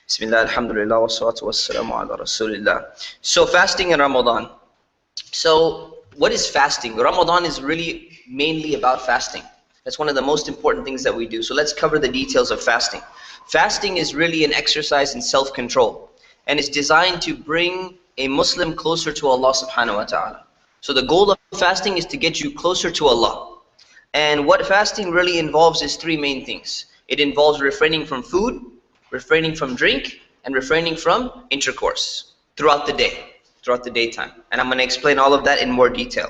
Bismillah, alhamdulillah, wa salatu wassalamu ala rasulillah. So fasting in Ramadan. So what is fasting? Ramadan is really mainly about fasting. That's one of the most important things that we do. So let's cover the details of fasting. Fasting is really an exercise in self-control, and it's designed to bring a Muslim closer to Allah subhanahu wa ta'ala. So the goal of fasting is to get you closer to Allah. And what fasting really involves is three main things. It involves refraining from food, refraining from drink, and refraining from intercourse throughout the day, throughout the daytime. And I'm going to explain all of that in more detail.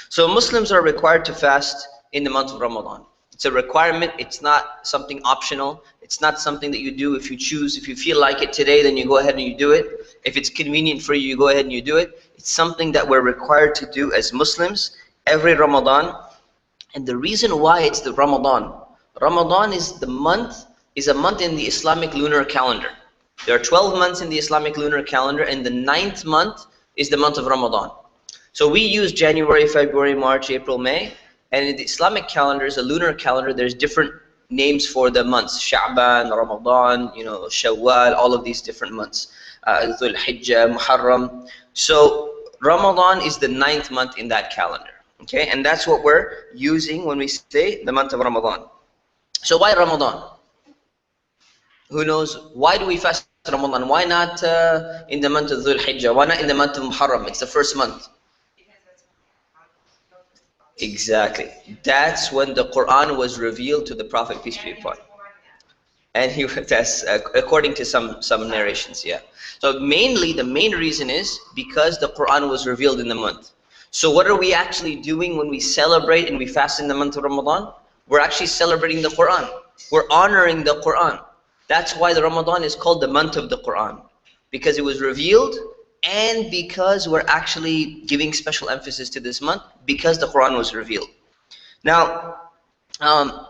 So Muslims are required to fast in the month of Ramadan. It's a requirement. It's not something optional. It's not something that you do if you choose. If you feel like it today, then you go ahead and you do it. If it's convenient for you, you go ahead and you do it. It's something that we're required to do as Muslims every Ramadan. And the reason why it's the Ramadan is a month in the Islamic lunar calendar. There are 12 months in the Islamic lunar calendar, and the 9th month is the month of Ramadan. So we use January, February, March, April, May, and in the Islamic calendar, is a lunar calendar, there's different names for the months. Sha'ban, Ramadan, Shawwal, all of these different months. Dhul Hijjah, Muharram. So Ramadan is the 9th month in that calendar. Okay, and that's what we're using when we say the month of Ramadan. So why Ramadan? Who knows? Why do we fast Ramadan? Why not in the month of Dhul Hijjah? Why not in the month of Muharram? It's the first month. Exactly. That's when the Quran was revealed to the Prophet, peace be upon him. And that's according to some narrations, yeah. So mainly, the main reason is because the Quran was revealed in the month. So what are we actually doing when we celebrate and we fast in the month of Ramadan? We're actually celebrating the Quran. We're honoring the Quran. That's why the Ramadan is called the month of the Quran, because it was revealed, and because we're actually giving special emphasis to this month because the Quran was revealed. Now,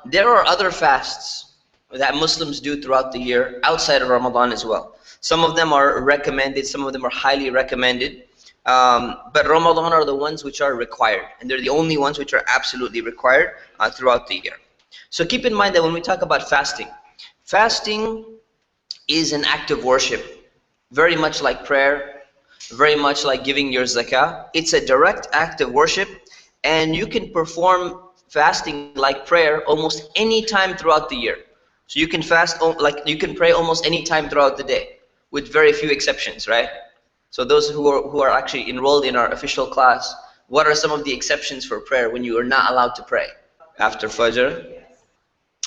there are other fasts that Muslims do throughout the year outside of Ramadan as well. Some of them are recommended, some of them are highly recommended, but Ramadan are the ones which are required, and they're the only ones which are absolutely required throughout the year. So keep in mind that when we talk about fasting, fasting is an act of worship, very much like prayer, very much like giving your zakah. It's a direct act of worship, and you can perform fasting like prayer almost any time throughout the year. So you can fast, like you can pray almost any time throughout the day, with very few exceptions, right? So those who are actually enrolled in our official class, what are some of the exceptions for prayer when you are not allowed to pray? After Fajr,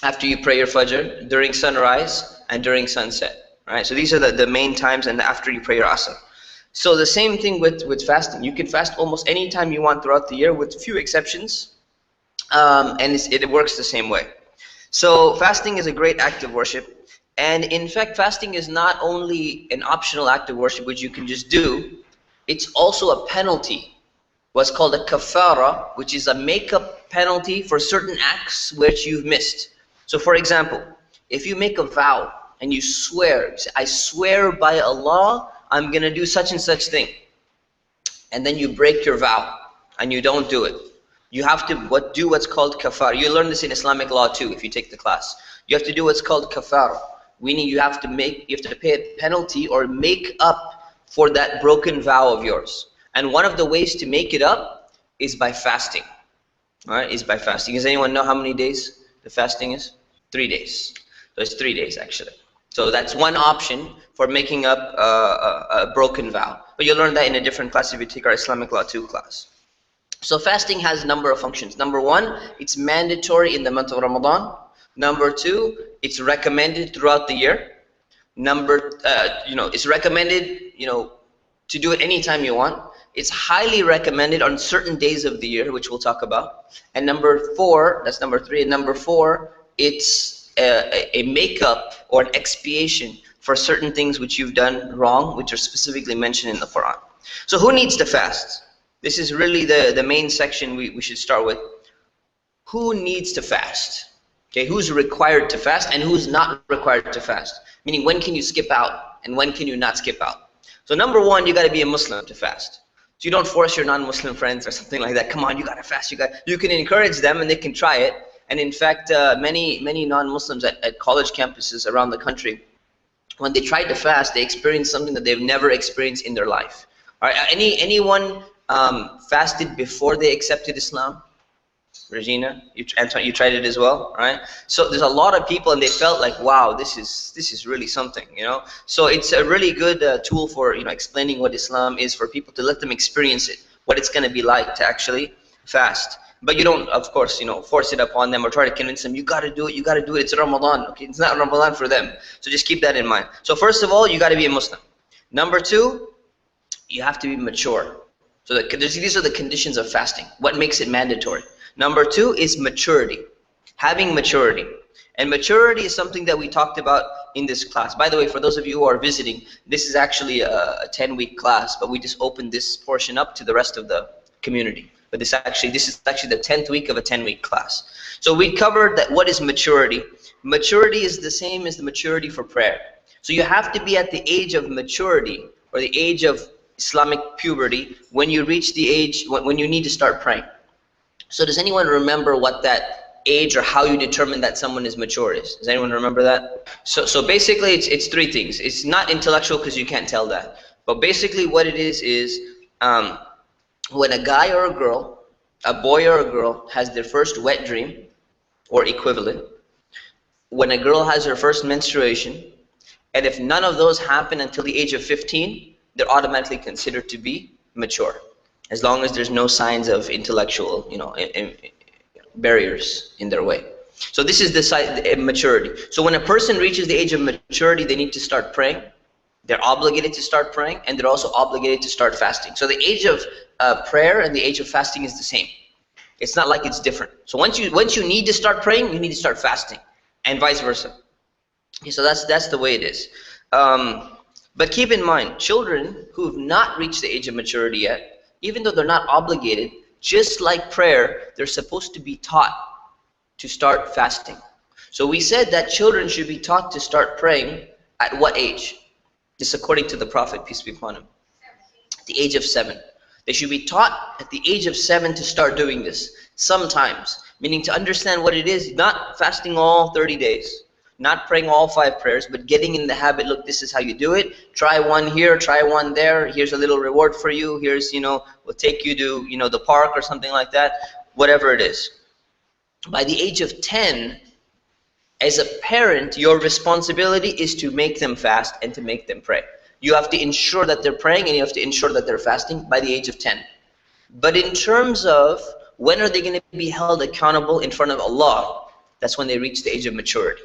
after you pray your Fajr, during sunrise, and during sunset, right? So these are the main times, and after you pray your Asr. So the same thing with fasting. You can fast almost any time you want throughout the year with few exceptions, and it works the same way. So fasting is a great act of worship, and in fact fasting is not only an optional act of worship which you can just do, it's also a penalty, what's called a kafara, which is a make-up penalty for certain acts which you've missed. So for example, if you make a vow and you swear, you say, I swear by Allah I'm gonna do such and such thing, and then you break your vow and you don't do it, you have to do what's called kafar. You learn this in Islamic law too if you take the class. You have to do what's called kafar, meaning you have to pay a penalty or make up for that broken vow of yours. And one of the ways to make it up is by fasting. All right, is by fasting. Does anyone know how many days the fasting is? 3 days. So it's 3 days actually. So that's one option for making up a broken vow. But you'll learn that in a different class if you take our Islamic Law 2 class. So fasting has a number of functions. Number one, it's mandatory in the month of Ramadan. Number two, it's recommended throughout the year. It's recommended, to do it anytime you want. It's highly recommended on certain days of the year, which we'll talk about. And number four, that's number three. And number four, it's a makeup or an expiation for certain things which you've done wrong, which are specifically mentioned in the Quran. So who needs to fast? This is really the main section we should start with. Who needs to fast? Okay, who's required to fast and who's not required to fast? Meaning, when can you skip out and when can you not skip out? So number one, you got to be a Muslim to fast. So you don't force your non-Muslim friends or something like that. Come on, you got to fast. You can encourage them and they can try it. And in fact, many non-Muslims at college campuses around the country when they tried to fast, they experienced something that they've never experienced in their life. All right, anyone fasted before they accepted Islam? Regina, Antoine, you tried it as well, right? So there's a lot of people, and they felt like, wow, this is really something, you know. So it's a really good tool for, you know, explaining what Islam is, for people to let them experience it, what it's going to be like to actually fast. But you don't, of course, you know, force it upon them or try to convince them, you got to do it, you got to do it, it's Ramadan. Okay, it's not Ramadan for them. So just keep that in mind. So first of all, you got to be a Muslim. Number two, you have to be mature. So these are the conditions of fasting. What makes it mandatory? Number two is maturity. Having maturity. And maturity is something that we talked about in this class. By the way, for those of you who are visiting, this is actually a 10-week class, but we just opened this portion up to the rest of the community. But this is actually the 10th week of a 10-week class. So we covered that. What is maturity? Maturity is the same as the maturity for prayer. So you have to be at the age of maturity, or the age of Islamic puberty, when you reach the age when you need to start praying. So does anyone remember what that age, or how you determine that someone is mature is? Does anyone remember that? So basically it's three things. It's not intellectual, because you can't tell that. But basically what it is when a guy or a girl, a boy or a girl, has their first wet dream or equivalent, when a girl has her first menstruation, and if none of those happen until the age of 15, they're automatically considered to be mature, as long as there's no signs of intellectual, you know, barriers in their way. So this is the maturity. So when a person reaches the age of maturity, they need to start praying. They're obligated to start praying, and they're also obligated to start fasting. So the age of prayer and the age of fasting is the same. It's not like it's different. So once you need to start praying, you need to start fasting, and vice versa. Okay, so that's the way it is. But keep in mind, children who have not reached the age of maturity yet, even though they're not obligated, just like prayer, they're supposed to be taught to start fasting. So we said that children should be taught to start praying at what age? This according to the Prophet, peace be upon him. At the age of 7. They should be taught at the age of 7 to start doing this. Sometimes, meaning to understand what it is, not fasting all 30 days. Not praying all 5 prayers, but getting in the habit. Look, this is how you do it. Try one here, try one there. Here's a little reward for you. Here's, you know, we'll take you to, you know, the park or something like that. Whatever it is. By the age of 10, as a parent, your responsibility is to make them fast and to make them pray. You have to ensure that they're praying, and you have to ensure that they're fasting by the age of 10. But in terms of when are they going to be held accountable in front of Allah, that's when they reach the age of maturity.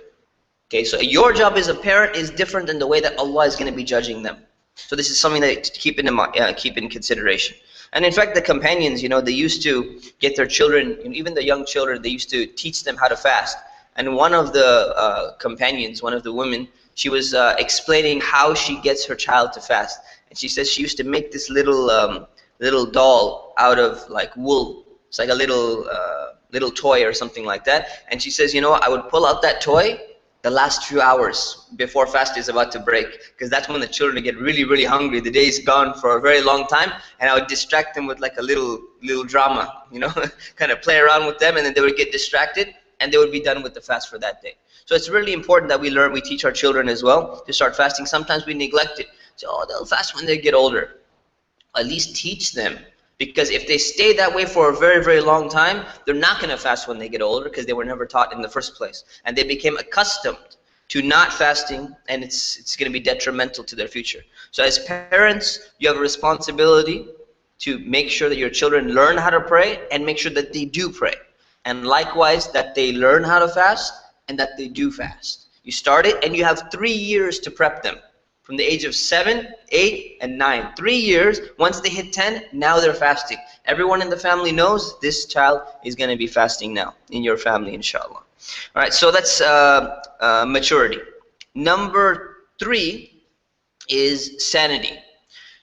Okay, so your job as a parent is different than the way that Allah is going to be judging them. So this is something that keep in consideration. And in fact, the companions, you know, they used to get their children, even the young children, they used to teach them how to fast. And one of the companions, one of the women, she was explaining how she gets her child to fast. And she says she used to make this little doll out of like wool. It's like a little toy or something like that. And she says, you know, I would pull out that toy the last few hours before fast is about to break, because that's when the children get really, really hungry. The day's gone for a very long time, and I would distract them with like a little drama, you know, kind of play around with them, and then they would get distracted, and they would be done with the fast for that day. So it's really important that we teach our children as well to start fasting. Sometimes we neglect it. So, oh, they'll fast when they get older. At least teach them. Because if they stay that way for a very, very long time, they're not going to fast when they get older, because they were never taught in the first place. And they became accustomed to not fasting, and it's going to be detrimental to their future. So as parents, you have a responsibility to make sure that your children learn how to pray, and make sure that they do pray. And likewise, that they learn how to fast, and that they do fast. You start it, and you have 3 years to prep them. From the age of 7, 8, and 9. 3 years. Once they hit 10, now they're fasting. Everyone in the family knows this child is going to be fasting now in your family, inshallah. All right, so that's maturity. Number 3 is sanity.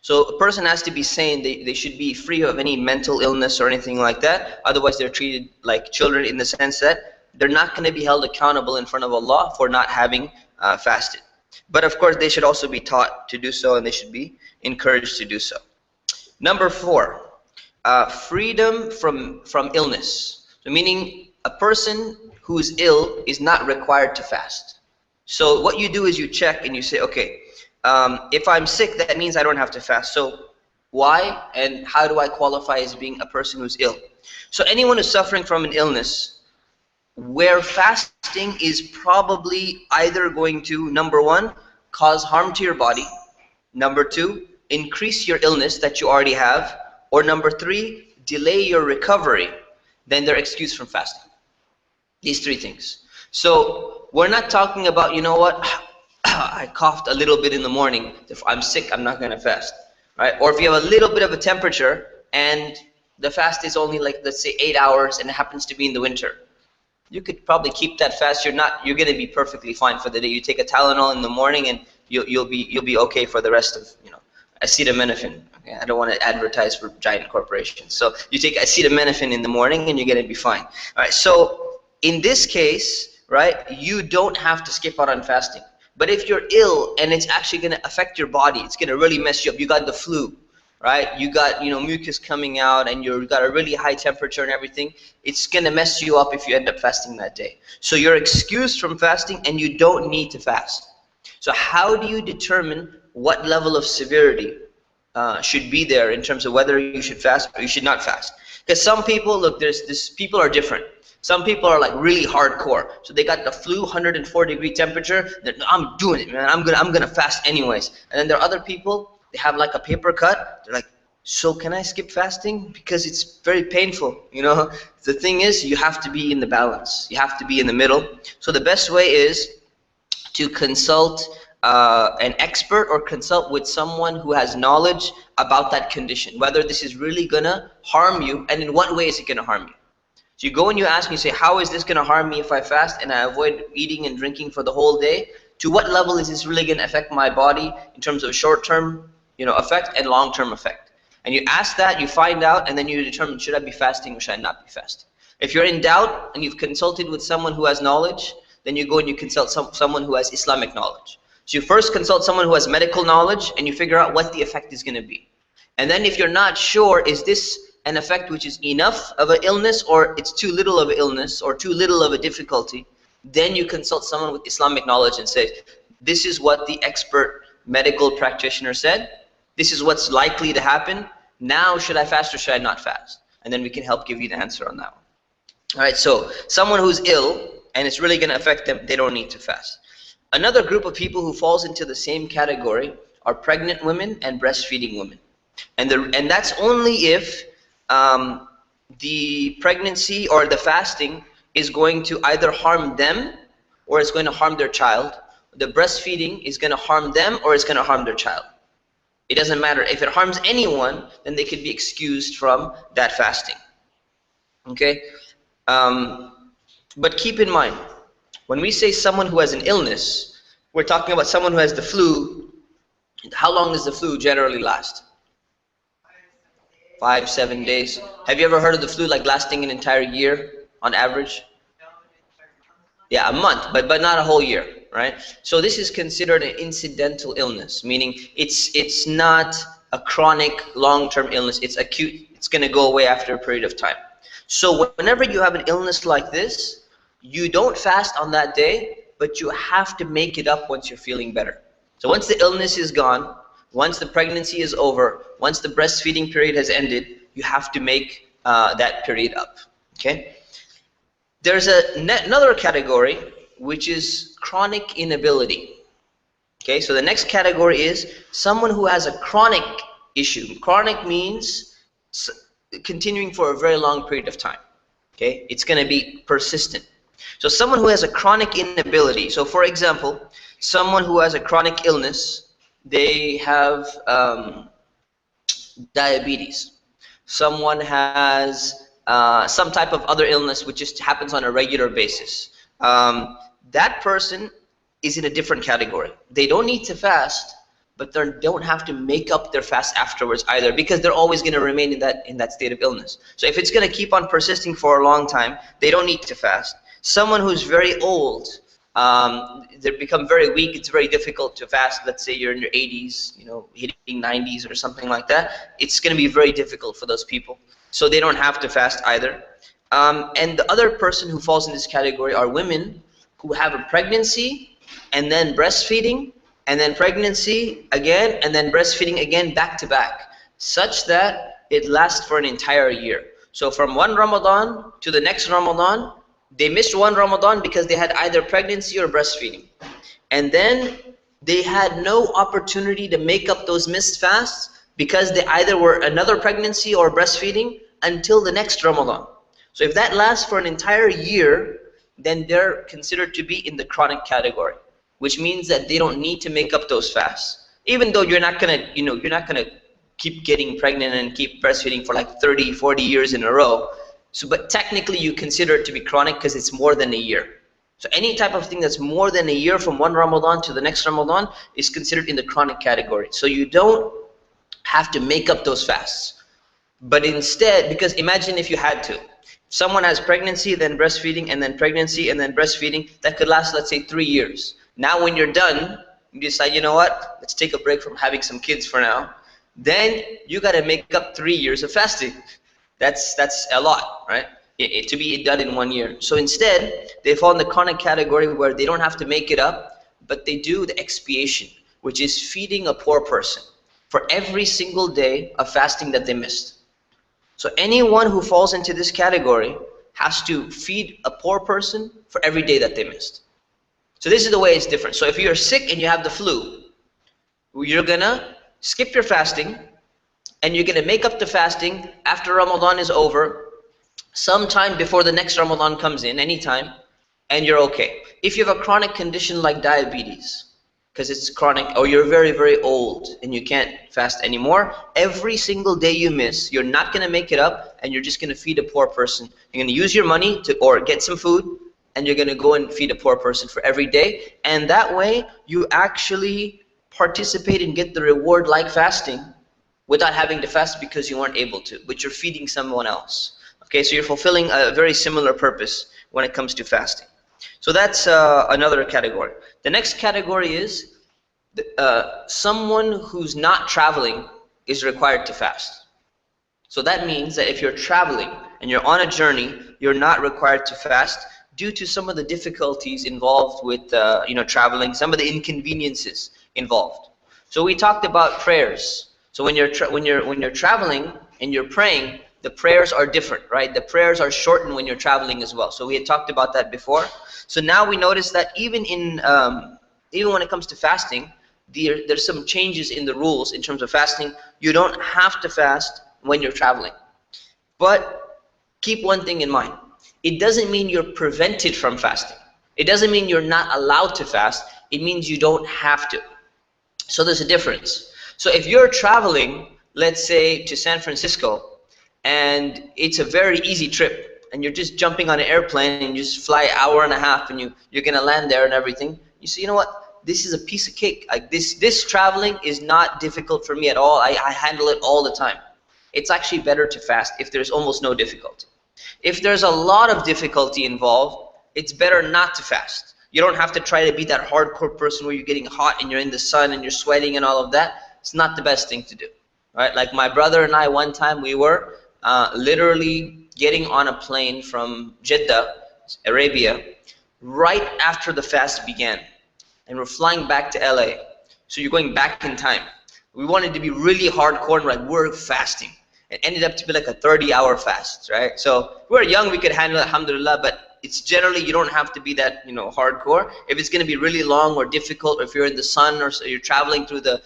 So a person has to be sane. They should be free of any mental illness or anything like that. Otherwise, they're treated like children, in the sense that they're not going to be held accountable in front of Allah for not having fasted. But of course, they should also be taught to do so, and they should be encouraged to do so. Number 4, freedom from illness. So meaning a person who is ill is not required to fast. So what you do is you check and you say, okay, if I'm sick, that means I don't have to fast. So why and how do I qualify as being a person who's ill? So anyone who's suffering from an illness where fasting is probably either going to, number one, cause harm to your body, number two, increase your illness that you already have, or number three, delay your recovery, then they're excused from fasting. These three things. So we're not talking about, you know what, I coughed a little bit in the morning, if I'm sick, I'm not going to fast, right? Or if you have a little bit of a temperature and the fast is only like, let's say 8 hours and it happens to be in the winter, you could probably keep that fast. You're going to be perfectly fine for the day. You take a Tylenol in the morning and you'll be okay for the rest of, acetaminophen. Okay? I don't want to advertise for giant corporations. So you take acetaminophen in the morning and you're going to be fine. All right. So in this case, right, you don't have to skip out on fasting. But if you're ill and it's actually going to affect your body, it's going to really mess you up. You got the flu, right? You got, mucus coming out and you've got a really high temperature and everything. It's going to mess you up if you end up fasting that day. So you're excused from fasting and you don't need to fast. So how do you determine what level of severity should be there in terms of whether you should fast or you should not fast? Because some people, look, people are different. Some people are like really hardcore. So they got the flu, 104-degree temperature. I'm doing it, man. I'm gonna fast anyways. And then there are other people, they have like a paper cut. They're like, so can I skip fasting? Because it's very painful, The thing is, you have to be in the balance. You have to be in the middle. So the best way is to consult an expert or consult with someone who has knowledge about that condition, whether this is really gonna harm you and in what way is it gonna harm you. So you go and you ask and you say, how is this gonna harm me if I fast and I avoid eating and drinking for the whole day? To what level is this really gonna affect my body in terms of short-term effect and long-term effect? And you ask that, you find out, and then you determine, should I be fasting or should I not be fasting? If you're in doubt and you've consulted with someone who has knowledge, then you go and you consult someone who has Islamic knowledge. So you first consult someone who has medical knowledge and you figure out what the effect is going to be. And then if you're not sure, is this an effect which is enough of an illness or it's too little of an illness or too little of a difficulty, then you consult someone with Islamic knowledge and say, this is what the expert medical practitioner said. This is what's likely to happen. Now should I fast or should I not fast? And then we can help give you the answer on that one. All right, so someone who's ill and it's really going to affect them, they don't need to fast. Another group of people who falls into the same category are pregnant women and breastfeeding women. And that's only if the pregnancy or the fasting is going to either harm them or it's going to harm their child. The breastfeeding is going to harm them or it's going to harm their child. It doesn't matter. If it harms anyone, then they could be excused from that fasting. Okay? But keep in mind, when we say someone who has an illness, we're talking about someone who has the flu. How long does the flu generally last? 5-7 days. Have you ever heard of the flu like lasting an entire year on average? Yeah, a month, but not a whole year, right? So this is considered an incidental illness, meaning it's not a chronic long-term illness. It's acute. It's going to go away after a period of time. So whenever you have an illness like this, you don't fast on that day, but you have to make it up once you're feeling better. So once the illness is gone, once the pregnancy is over, once the breastfeeding period has ended, you have to make that period up. Okay? There's another category, which is chronic inability. Okay, so the next category is someone who has a chronic issue. Chronic means continuing for a very long period of time. Okay, it's going to be persistent. So someone who has a chronic inability, so for example, someone who has a chronic illness, they have diabetes. Someone has some type of other illness which just happens on a regular basis. That person is in a different category. They don't need to fast, but they don't have to make up their fast afterwards either, because they're always going to remain in that state of illness. So if it's going to keep on persisting for a long time, they don't need to fast. Someone who's very old, they become very weak, it's very difficult to fast. Let's say you're in your 80s, hitting 90s or something like that. It's going to be very difficult for those people. So they don't have to fast either. And the other person who falls in this category are women who have a pregnancy and then breastfeeding, and then pregnancy again, and then breastfeeding again, back to back, such that it lasts for an entire year. So from one Ramadan to the next Ramadan, they missed one Ramadan because they had either pregnancy or breastfeeding. And then they had no opportunity to make up those missed fasts because they either were another pregnancy or breastfeeding until the next Ramadan. So if that lasts for an entire year, then they're considered to be in the chronic category, which means that they don't need to make up those fasts. Even though you're not gonna, you're not gonna keep getting pregnant and keep breastfeeding for like 30, 40 years in a row. So, but technically you consider it to be chronic because it's more than a year. So any type of thing that's more than a year from one Ramadan to the next Ramadan is considered in the chronic category. So you don't have to make up those fasts. But instead, because imagine if you had to. Someone has pregnancy, then breastfeeding, and then pregnancy, and then breastfeeding. That could last, let's say, 3 years. Now when you're done, you decide, you know what? Let's take a break from having some kids for now. Then you got to make up 3 years of fasting. That's a lot, right? To be done in 1 year. So instead, they fall in the chronic category where they don't have to make it up, but they do the expiation, which is feeding a poor person for every single day of fasting that they missed. So anyone who falls into this category has to feed a poor person for every day that they missed. So this is the way it's different. So if you're sick and you have the flu, you're gonna skip your fasting and you're gonna make up the fasting after Ramadan is over, sometime before the next Ramadan comes in, anytime, and you're okay. If you have a chronic condition like diabetes, because it's chronic, or you're very, very old and you can't fast anymore, every single day you miss, you're not going to make it up, and you're just going to feed a poor person. You're going to use your money to, or get some food, and you're going to go and feed a poor person for every day. And that way, you actually participate and get the reward like fasting without having to fast because you weren't able to, but you're feeding someone else. Okay, so you're fulfilling a very similar purpose when it comes to fasting. So that's another category. The next category is someone who's not traveling is required to fast. So that means that if you're traveling and you're on a journey, you're not required to fast due to some of the difficulties involved with traveling, some of the inconveniences involved. So we talked about prayers. So when you're traveling and you're praying, the prayers are different, right? The prayers are shortened when you're traveling as well. So we had talked about that before. So now we notice that even when it comes to fasting, there's some changes in the rules in terms of fasting. You don't have to fast when you're traveling. But keep one thing in mind. It doesn't mean you're prevented from fasting. It doesn't mean you're not allowed to fast. It means you don't have to. So there's a difference. So if you're traveling, let's say to San Francisco, and it's a very easy trip, and you're just jumping on an airplane and you just fly an hour and a half, and you're gonna land there and everything, you say, you know what, this is a piece of cake. Like this traveling is not difficult for me at all. I handle it all the time. It's actually better to fast if there's almost no difficulty. If there's a lot of difficulty involved, it's better not to fast. You don't have to try to be that hardcore person where you're getting hot and you're in the sun and you're sweating and all of that. It's not the best thing to do, right? Like my brother and I, one time we were literally getting on a plane from Jeddah, Arabia, right after the fast began, and we're flying back to LA. So you're going back in time. We wanted to be really hardcore, and like we're fasting. It ended up to be like a 30-hour fast, right? So we're young, we could handle it, alhamdulillah, but it's generally, you don't have to be that, hardcore. If it's going to be really long or difficult, or if you're in the sun, or you're traveling through the,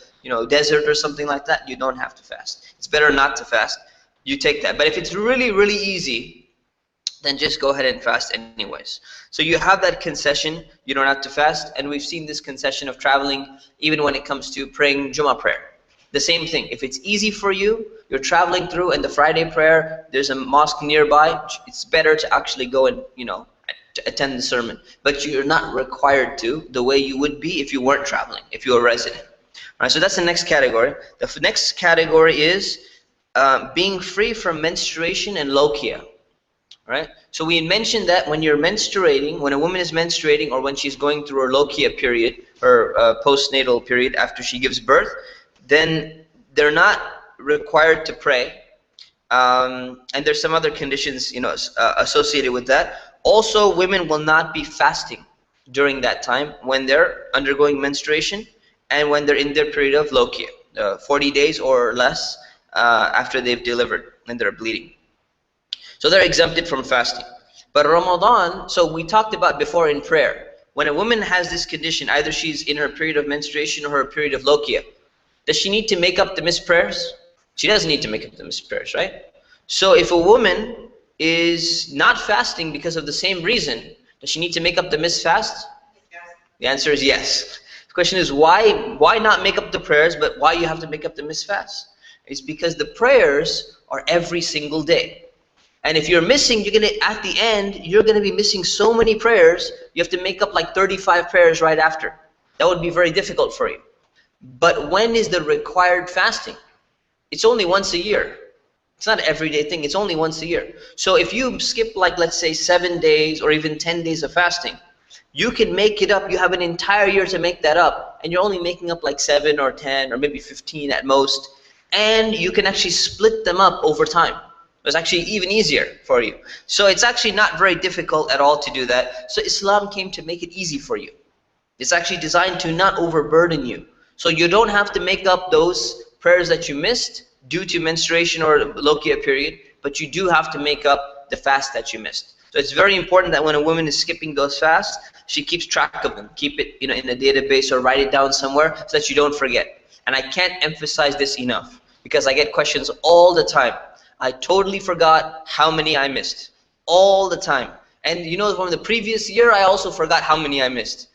desert or something like that, you don't have to fast. It's better not to fast. You take that. But if it's really, really easy, then just go ahead and fast anyways. So you have that concession, you don't have to fast, and we've seen this concession of traveling even when it comes to praying Jummah prayer. The same thing, if it's easy for you, you're traveling through, and the Friday prayer, there's a mosque nearby, it's better to actually go and, to attend the sermon. But you're not required to, the way you would be if you weren't traveling, if you're a resident. All right, so that's the next category. The next category is being free from menstruation and lokia. Right? So we mentioned that when you're menstruating, when a woman is menstruating, or when she's going through her lokia period, her postnatal period after she gives birth, then they're not required to pray. And there's some other conditions, associated with that. Also, women will not be fasting during that time when they're undergoing menstruation and when they're in their period of lokia, 40 days or less after they've delivered and they're bleeding. So they're exempted from fasting. But Ramadan, so we talked about before in prayer, when a woman has this condition, either she's in her period of menstruation or her period of lokia, does she need to make up the missed prayers? She doesn't need to make up the missed prayers, right? So if a woman is not fasting because of the same reason, does she need to make up the missed fast? The answer is yes. The question is why not make up the prayers, but why you have to make up the missed fast? It's because the prayers are every single day. And if you're missing, at the end, you're gonna be missing so many prayers, you have to make up like 35 prayers right after. That would be very difficult for you. But when is the required fasting? It's only once a year. It's not an everyday thing, it's only once a year. So if you skip like, let's say 7 days or even 10 days of fasting, you can make it up, you have an entire year to make that up, and you're only making up like 7 or 10 or maybe 15 at most, and you can actually split them up over time. It's actually even easier for you. So it's actually not very difficult at all to do that. So Islam came to make it easy for you. It's actually designed to not overburden you. So you don't have to make up those prayers that you missed due to menstruation or lokia period, but you do have to make up the fast that you missed. So it's very important that when a woman is skipping those fasts, she keeps track of them. Keep it, in a database or write it down somewhere so that you don't forget. And I can't emphasize this enough because I get questions all the time. I totally forgot how many I missed. All the time. And from the previous year, I also forgot how many I missed.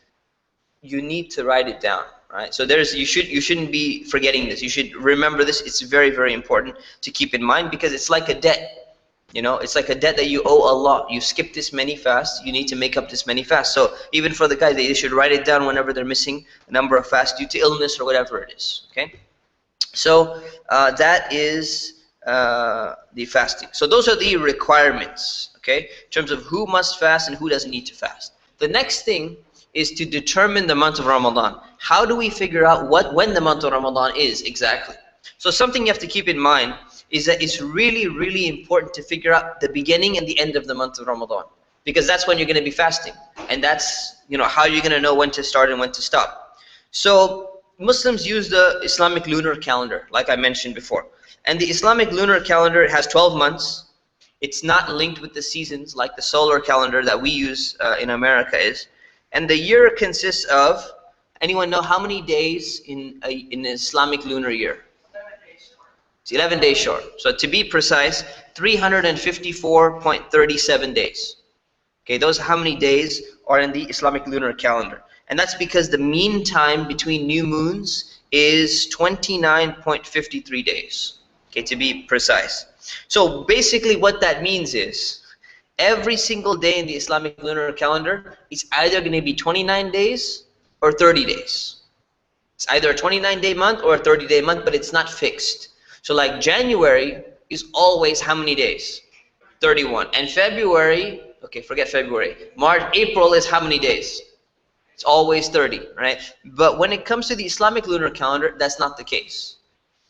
You need to write it down, right? So you shouldn't be forgetting this. You should remember this. It's very, very important to keep in mind because it's like a debt. It's like a debt that you owe Allah. You skip this many fasts, you need to make up this many fasts. So even for the guys, they should write it down whenever they're missing a number of fasts due to illness or whatever it is. Okay? So that is the fasting. So those are the requirements, okay, in terms of who must fast and who doesn't need to fast. The next thing is to determine the month of Ramadan. How do we figure out when the month of Ramadan is exactly? So something you have to keep in mind is that it's really, really important to figure out the beginning and the end of the month of Ramadan, because that's when you're going to be fasting, and that's how you're going to know when to start and when to stop. So Muslims use the Islamic lunar calendar, like I mentioned before. And the Islamic lunar calendar has 12 months. It's not linked with the seasons like the solar calendar that we use in America is. And the year consists of, anyone know how many days in an Islamic lunar year? 11 days short. It's 11 days short. So to be precise, 354.37 days. Okay, those are how many days are in the Islamic lunar calendar. And that's because the mean time between new moons is 29.53 days. Okay, to be precise. So basically what that means is every single day in the Islamic lunar calendar is either going to be 29 days or 30 days. It's either a 29-day month or a 30-day month, but it's not fixed. So like January is always how many days? 31. And February, okay, forget February. March, April is how many days? It's always 30, right? But when it comes to the Islamic lunar calendar, that's not the case.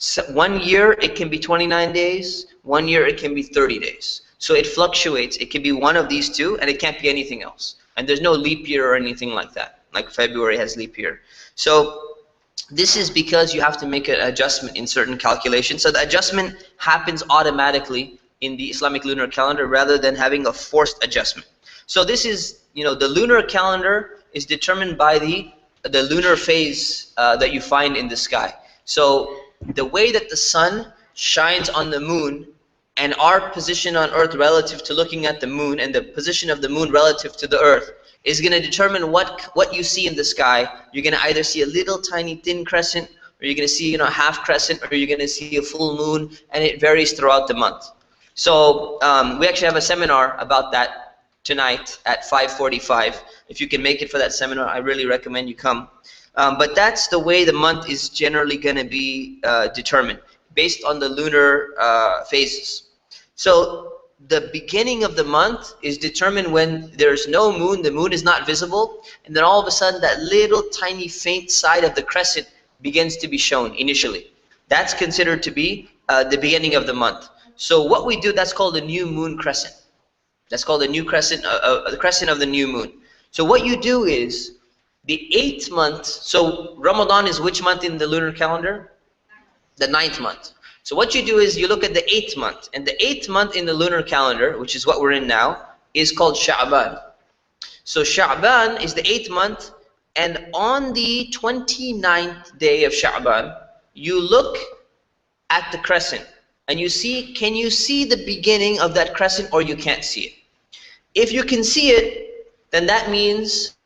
So 1 year it can be 29 days, 1 year it can be 30 days. So it fluctuates. It can be one of these two, and it can't be anything else. And there's no leap year or anything like that, like February has leap year. So this is because you have to make an adjustment in certain calculations. So the adjustment happens automatically in the Islamic lunar calendar rather than having a forced adjustment. So this is, the lunar calendar is determined by the lunar phase that you find in the sky. So the way that the sun shines on the moon and our position on earth relative to looking at the moon and the position of the moon relative to the earth is going to determine what you see in the sky. You're going to either see a little tiny thin crescent, or you're going to see half crescent, or you're going to see a full moon, and it varies throughout the month. So we actually have a seminar about that tonight at 5:45. If you can make it for that seminar, I really recommend you come. But that's the way the month is generally going to be determined, based on the lunar phases. So the beginning of the month is determined when there's no moon, the moon is not visible, and then all of a sudden that little tiny faint side of the crescent begins to be shown initially. That's considered to be the beginning of the month. So what we do, that's called the new moon crescent. That's called the new crescent, the crescent of the new moon. So what you do is, the 8th month, so Ramadan is which month in the lunar calendar? The 9th month. So what you do is you look at the 8th month, and the 8th month in the lunar calendar, which is what we're in now, is called Sha'ban. So Sha'ban is the 8th month, and on the 29th day of Sha'ban, you look at the crescent, and you see, can you see the beginning of that crescent, or you can't see it? If you can see it, then that means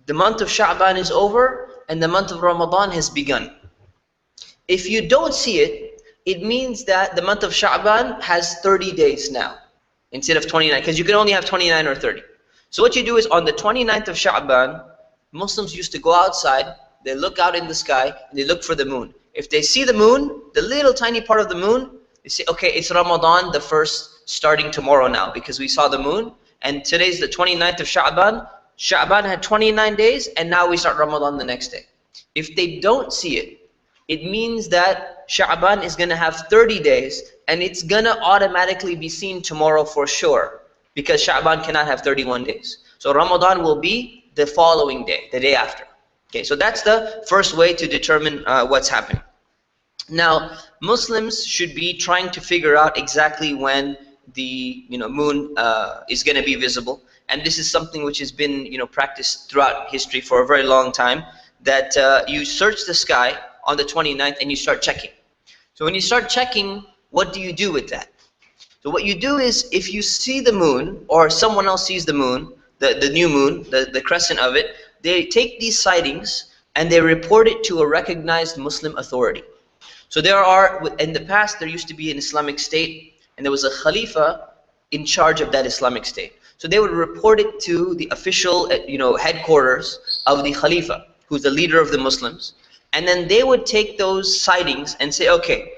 the month of Sha'ban is over, and the month of Ramadan has begun. If you don't see it, it means that the month of Sha'ban has 30 days now, instead of 29, because you can only have 29 or 30. So what you do is, on the 29th of Sha'ban, Muslims used to go outside, they look out in the sky, and they look for the moon. If they see the moon, the little tiny part of the moon, they say, okay, it's Ramadan the first, starting tomorrow now, because we saw the moon, and today's the 29th of Sha'ban. Sha'ban had 29 days, and now we start Ramadan the next day. If they don't see it, it means that Sha'ban is going to have 30 days, and it's going to automatically be seen tomorrow for sure, because Sha'ban cannot have 31 days. So Ramadan will be the following day, the day after. Okay, so that's the first way to determine what's happening. Now, Muslims should be trying to figure out exactly when the moon is going to be visible. And this is something which has been practiced throughout history for a very long time, that you search the sky on the 29th and you start checking. So when you start checking, what do you do with that? So what you do is, if you see the moon, or someone else sees the moon, the new moon, the crescent of it, they take these sightings and they report it to a recognized Muslim authority. So there are, in the past, there used to be an Islamic state, and there was a Khalifa in charge of that Islamic state. So they would report it to the official, headquarters of the Khalifa, who's the leader of the Muslims. And then they would take those sightings and say, okay,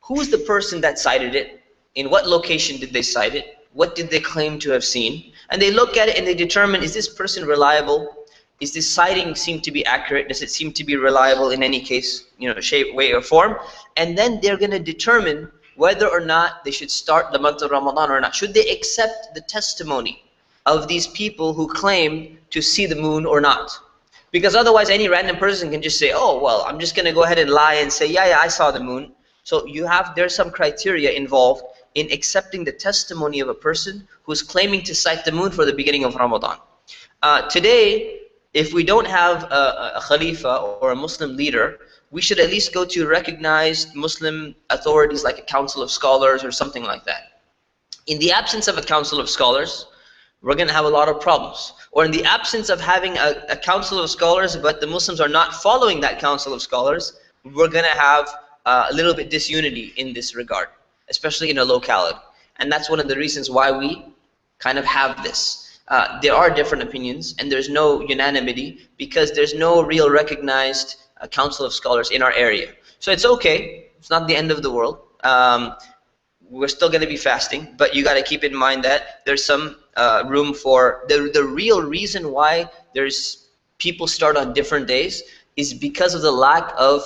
who's the person that sighted it? In what location did they sight it? What did they claim to have seen? And they look at it and they determine, is this person reliable? Is this sighting seem to be accurate? Does it seem to be reliable in any case, shape, way, or form? And then they're going to determine whether or not they should start the month of Ramadan or not. Should they accept the testimony of these people who claim to see the moon or not? Because otherwise, any random person can just say, oh, well, I'm just going to go ahead and lie and say, yeah, I saw the moon. So there's some criteria involved in accepting the testimony of a person who's claiming to sight the moon for the beginning of Ramadan. Today, if we don't have a Khalifa or a Muslim leader, we should at least go to recognized Muslim authorities like a council of scholars or something like that. In the absence of a council of scholars, we're going to have a lot of problems. Or in the absence of having a council of scholars, but the Muslims are not following that council of scholars, we're going to have a little bit disunity in this regard, especially in a locality. And that's one of the reasons why we kind of have this. There are different opinions, and there's no unanimity, because there's no real recognized council of scholars in our area. So it's okay. It's not the end of the world. We're still going to be fasting, but you got to keep in mind that there's some room for the real reason why there's people start on different days is because of the lack of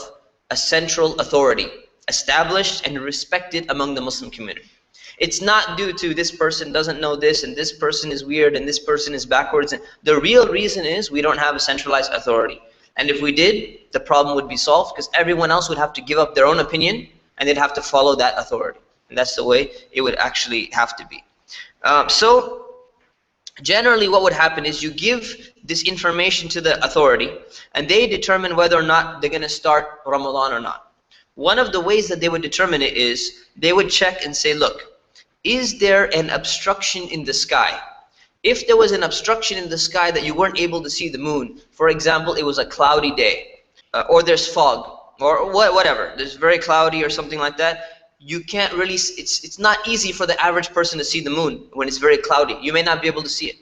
a central authority established and respected among the Muslim community. It's not due to this person doesn't know this, and this person is weird, and this person is backwards. And the real reason is we don't have a centralized authority. And if we did, the problem would be solved, because everyone else would have to give up their own opinion, and they'd have to follow that authority. And that's the way it would actually have to be. So generally what would happen is you give this information to the authority, and they determine whether or not they're going to start Ramadan or not. One of the ways that they would determine it is they would check and say, look, is there an obstruction in the sky? If there was an obstruction in the sky that you weren't able to see the moon, for example, it was a cloudy day, or there's fog, or whatever, there's very cloudy or something like that, you can't really, it's not easy for the average person to see the moon when it's very cloudy. You may not be able to see it.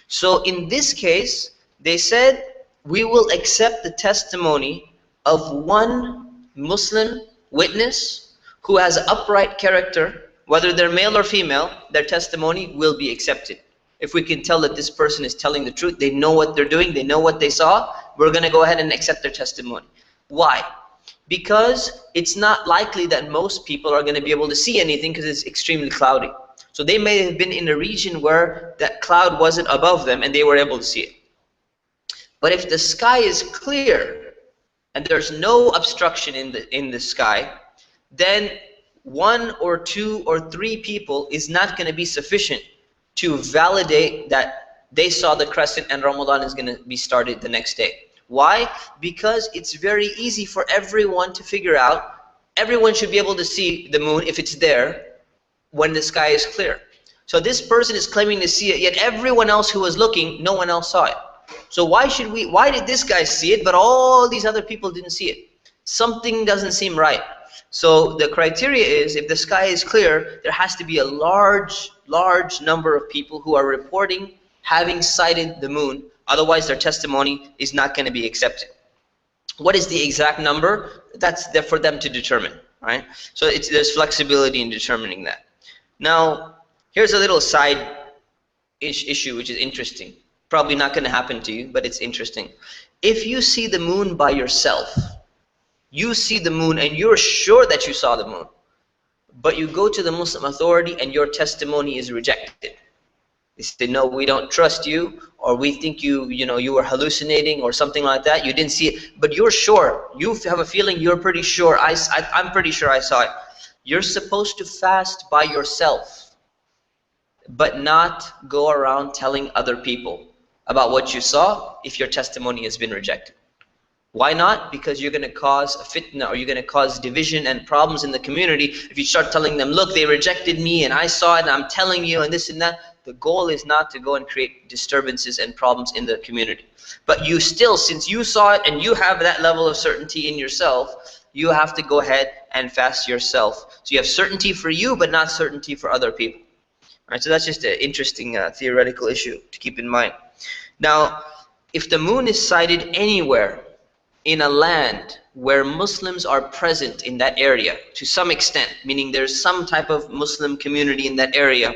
So in this case, they said, we will accept the testimony of one Muslim witness who has upright character. Whether they're male or female, their testimony will be accepted. If we can tell that this person is telling the truth, they know what they're doing, they know what they saw, we're going to go ahead and accept their testimony. Why? Because it's not likely that most people are going to be able to see anything because it's extremely cloudy. So they may have been in a region where that cloud wasn't above them and they were able to see it. But if the sky is clear and there's no obstruction in the sky, then 1 or 2 or 3 people is not going to be sufficient to validate that they saw the crescent and Ramadan is going to be started the next day. Why? Because it's very easy for everyone to figure out. Everyone should be able to see the moon if it's there when the sky is clear. So this person is claiming to see it, yet everyone else who was looking, no one else saw it. So why did this guy see it, but all these other people didn't see it? Something doesn't seem right. So the criteria is, if the sky is clear, there has to be a large number of people who are reporting having sighted the moon. Otherwise, their testimony is not going to be accepted. What is the exact number? That's there for them to determine, right? So there's flexibility in determining that. Now, here's a little side issue which is interesting. Probably not going to happen to you, but it's interesting. If you see the moon by yourself, you see the moon and you're sure that you saw the moon, but you go to the Muslim authority and your testimony is rejected. They say, no, we don't trust you, or we think you were hallucinating or something like that. You didn't see it, but you're sure. You have a feeling, you're pretty sure. I'm pretty sure I saw it. You're supposed to fast by yourself, but not go around telling other people about what you saw if your testimony has been rejected. Why not? Because you're going to cause a fitna, or you're going to cause division and problems in the community if you start telling them, look, they rejected me and I saw it and I'm telling you and this and that. The goal is not to go and create disturbances and problems in the community. But you still, since you saw it and you have that level of certainty in yourself, you have to go ahead and fast yourself. So you have certainty for you, but not certainty for other people. All right, so that's just an interesting theoretical issue to keep in mind. Now, if the moon is sighted anywhere in a land where Muslims are present in that area to some extent, meaning there's some type of Muslim community in that area,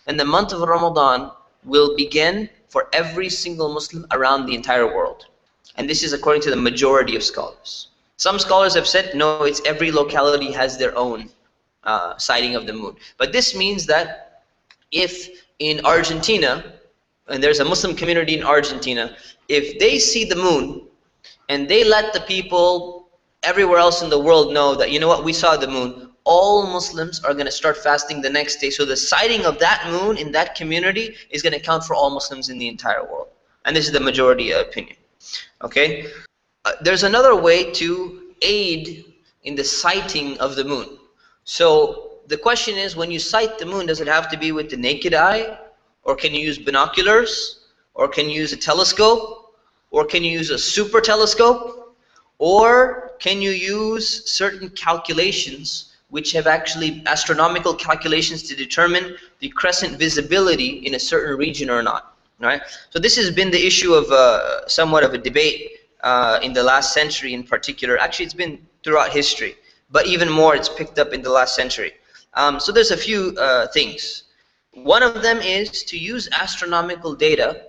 then the month of Ramadan will begin for every single Muslim around the entire world. And this is according to the majority of scholars. Some scholars have said, no, it's every locality has their own sighting of the moon. But this means that if in Argentina, and there's a Muslim community in Argentina, if they see the moon and they let the people everywhere else in the world know that, you know what, we saw the moon, all Muslims are going to start fasting the next day. So the sighting of that moon in that community is going to count for all Muslims in the entire world. And this is the majority opinion. Okay? There's another way to aid in the sighting of the moon. So the question is, when you sight the moon, does it have to be with the naked eye? Or can you use binoculars? Or can you use a telescope? Or can you use a super telescope? Or can you use certain calculations which have actually astronomical calculations to determine the crescent visibility in a certain region or not, right? So this has been the issue of somewhat of a debate in the last century in particular. Actually, it's been throughout history, but even more it's picked up in the last century. So there's a few things. One of them is to use astronomical data.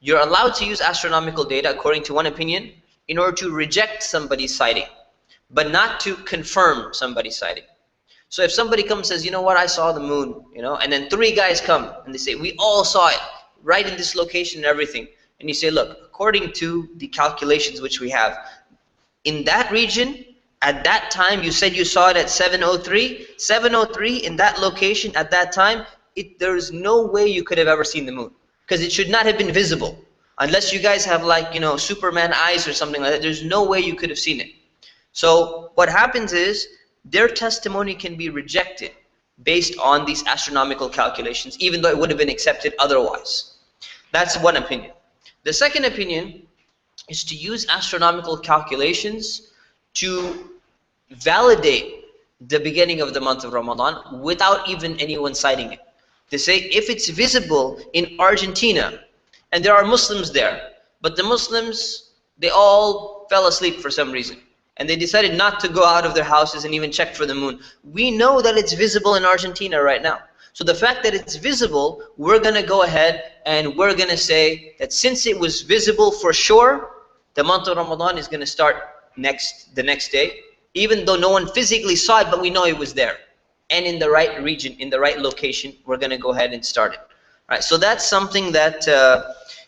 You're allowed to use astronomical data, according to one opinion, in order to reject somebody's sighting, but not to confirm somebody's sighting. So if somebody comes and says, you know what, I saw the moon, and then 3 guys come and they say, we all saw it right in this location and everything. And you say, look, according to the calculations which we have, in that region, at that time, you said you saw it at 7:03. 7:03 in that location at that time, there's no way you could have ever seen the moon, because it should not have been visible. Unless you guys have like, Superman eyes or something like that, there's no way you could have seen it. So what happens is their testimony can be rejected based on these astronomical calculations, even though it would have been accepted otherwise. That's one opinion. The second opinion is to use astronomical calculations to validate the beginning of the month of Ramadan without even anyone citing it. They say, if it's visible in Argentina, and there are Muslims there, but the Muslims, they all fell asleep for some reason, and they decided not to go out of their houses and even check for the moon. We know that it's visible in Argentina right now. So the fact that it's visible, we're going to go ahead and we're going to say that since it was visible for sure, the month of Ramadan is going to start the next day, even though no one physically saw it, but we know it was there. And in the right region, in the right location, we're going to go ahead and start it. All right, so that's something that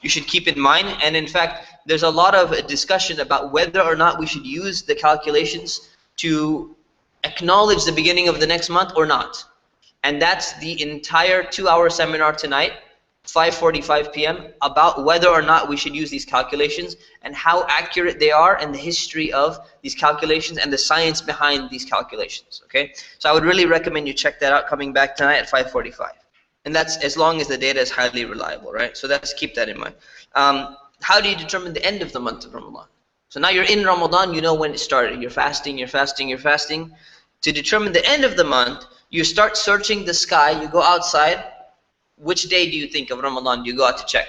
you should keep in mind. And in fact, there's a lot of discussion about whether or not we should use the calculations to acknowledge the beginning of the next month or not. And that's the entire 2-hour seminar tonight, 5:45 p.m., about whether or not we should use these calculations and how accurate they are and the history of these calculations and the science behind these calculations. Okay, so I would really recommend you check that out coming back tonight at 5:45. And that's as long as the data is highly reliable, right? So that's, keep that in mind. How do you determine the end of the month of Ramadan? So now you're in Ramadan, you know when it started. You're fasting, you're fasting, you're fasting. To determine the end of the month, you start searching the sky, you go outside. Which day do you think of Ramadan you go out to check?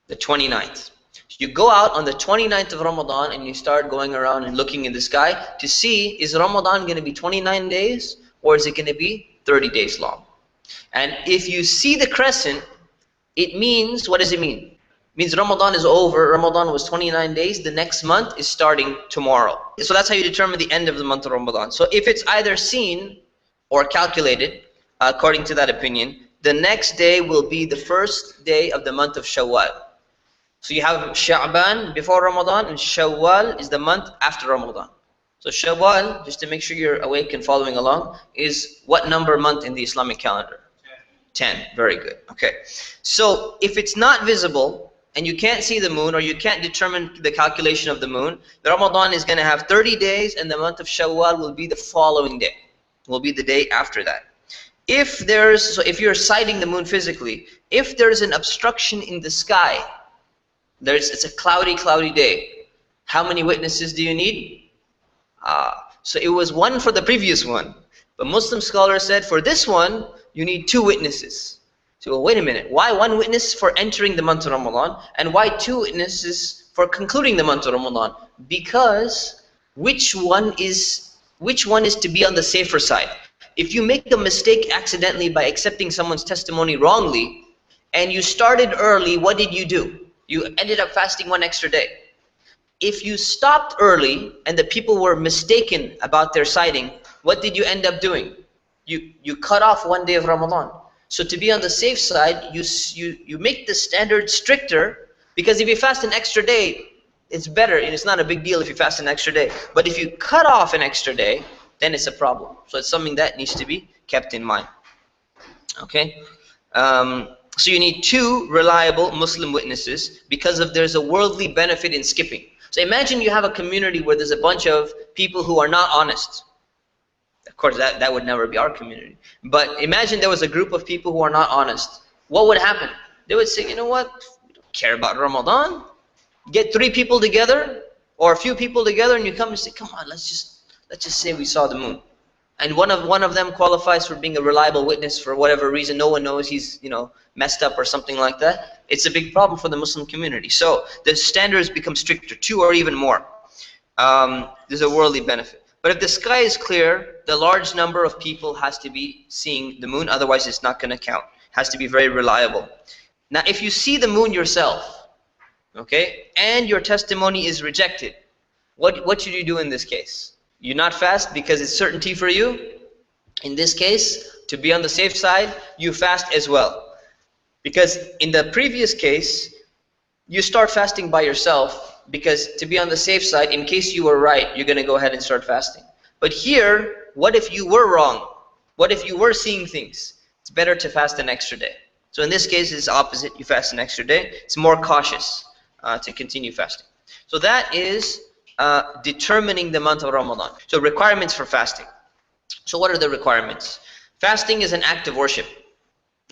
The 29th. You go out on the 29th of Ramadan and you start going around and looking in the sky to see, is Ramadan going to be 29 days or is it going to be 30 days long? And if you see the crescent, it means, what does it mean? It means Ramadan is over. Ramadan was 29 days. The next month is starting tomorrow. So that's how you determine the end of the month of Ramadan. So if it's either seen or calculated, according to that opinion, the next day will be the first day of the month of Shawwal. So you have Sha'ban before Ramadan, and Shawwal is the month after Ramadan. So Shawwal, just to make sure you're awake and following along, is what number month in the Islamic calendar? 10. Very good. Okay. So if it's not visible and you can't see the moon or you can't determine the calculation of the moon, the Ramadan is going to have 30 days and the month of Shawwal will be the following day. Will be the day after that. If you're sighting the moon physically, if there's an obstruction in the sky, it's a cloudy day. How many witnesses do you need? So it was one for the previous one. But Muslim scholars said for this one, you need 2 witnesses. So well, wait a minute, why 1 witness for entering the month of Ramadan and why 2 witnesses for concluding the month of Ramadan? Because which one is to be on the safer side? If you make a mistake accidentally by accepting someone's testimony wrongly and you started early, what did you do? You ended up fasting 1 extra day. If you stopped early and the people were mistaken about their sighting, what did you end up doing? You cut off 1 day of Ramadan. So to be on the safe side, you make the standard stricter, because if you fast an extra day, it's better and it's not a big deal if you fast an extra day. But if you cut off an extra day, then it's a problem. So it's something that needs to be kept in mind. Okay? So you need 2 reliable Muslim witnesses because there's a worldly benefit in skipping. So imagine you have a community where there's a bunch of people who are not honest. Of course, that would never be our community. But imagine there was a group of people who are not honest. What would happen? They would say, you know what? We don't care about Ramadan. Get 3 people together or a few people together and you come and say, come on, let's just say we saw the moon. And one of them qualifies for being a reliable witness for whatever reason. No one knows he's messed up or something like that. It's a big problem for the Muslim community. So the standards become stricter, 2 or even more. There's a worldly benefit. But if the sky is clear, the large number of people has to be seeing the moon. Otherwise, it's not going to count. It has to be very reliable. Now, if you see the moon yourself, okay, and your testimony is rejected, what should you do in this case? You not fast because it's certainty for you? In this case, to be on the safe side, you fast as well. Because in the previous case, you start fasting by yourself because to be on the safe side, in case you were right, you're going to go ahead and start fasting. But here, what if you were wrong? What if you were seeing things? It's better to fast an extra day. So in this case, it's opposite. You fast an extra day. It's more cautious to continue fasting. So that is determining the month of Ramadan. So requirements for fasting. So what are the requirements? Fasting is an act of worship.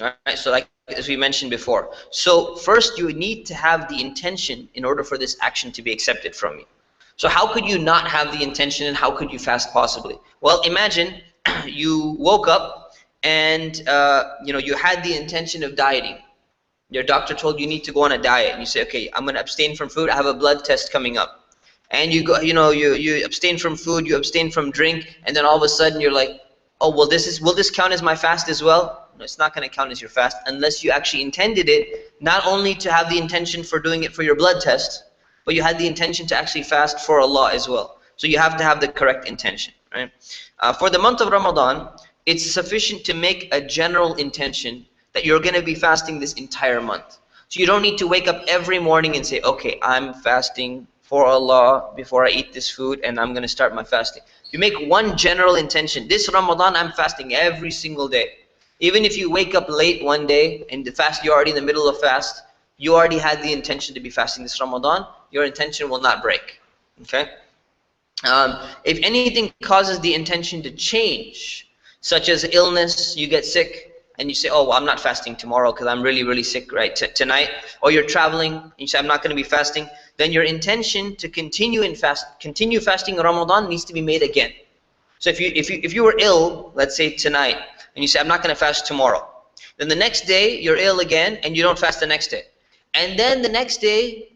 All right, so like as we mentioned before. So first you need to have the intention in order for this action to be accepted from you. So how could you not have the intention and how could you fast possibly? Well, imagine you woke up and you had the intention of dieting. Your doctor told you need to go on a diet and you say, okay, I'm going to abstain from food. I have a blood test coming up. And you go, you abstain from food, you abstain from drink, and then all of a sudden you're like, oh, well, will this count as my fast as well? No, it's not going to count as your fast unless you actually intended it, not only to have the intention for doing it for your blood test, but you had the intention to actually fast for Allah as well. So you have to have the correct intention, right? For the month of Ramadan, it's sufficient to make a general intention that you're going to be fasting this entire month. So you don't need to wake up every morning and say, okay, I'm fasting for Allah before I eat this food and I'm going to start my fasting. You make one general intention. This Ramadan, I'm fasting every single day. Even if you wake up late one day and the fast, you're already in the middle of fast, you already had the intention to be fasting this Ramadan, your intention will not break. Okay? If anything causes the intention to change, such as illness, you get sick, and you say, oh, well, I'm not fasting tomorrow because I'm really, really sick tonight, or you're traveling, and you say, I'm not going to be fasting, then your intention to continue fasting Ramadan needs to be made again. So if you were ill, let's say tonight, and you say, I'm not going to fast tomorrow, then the next day you're ill again, and you don't fast the next day. And then the next day,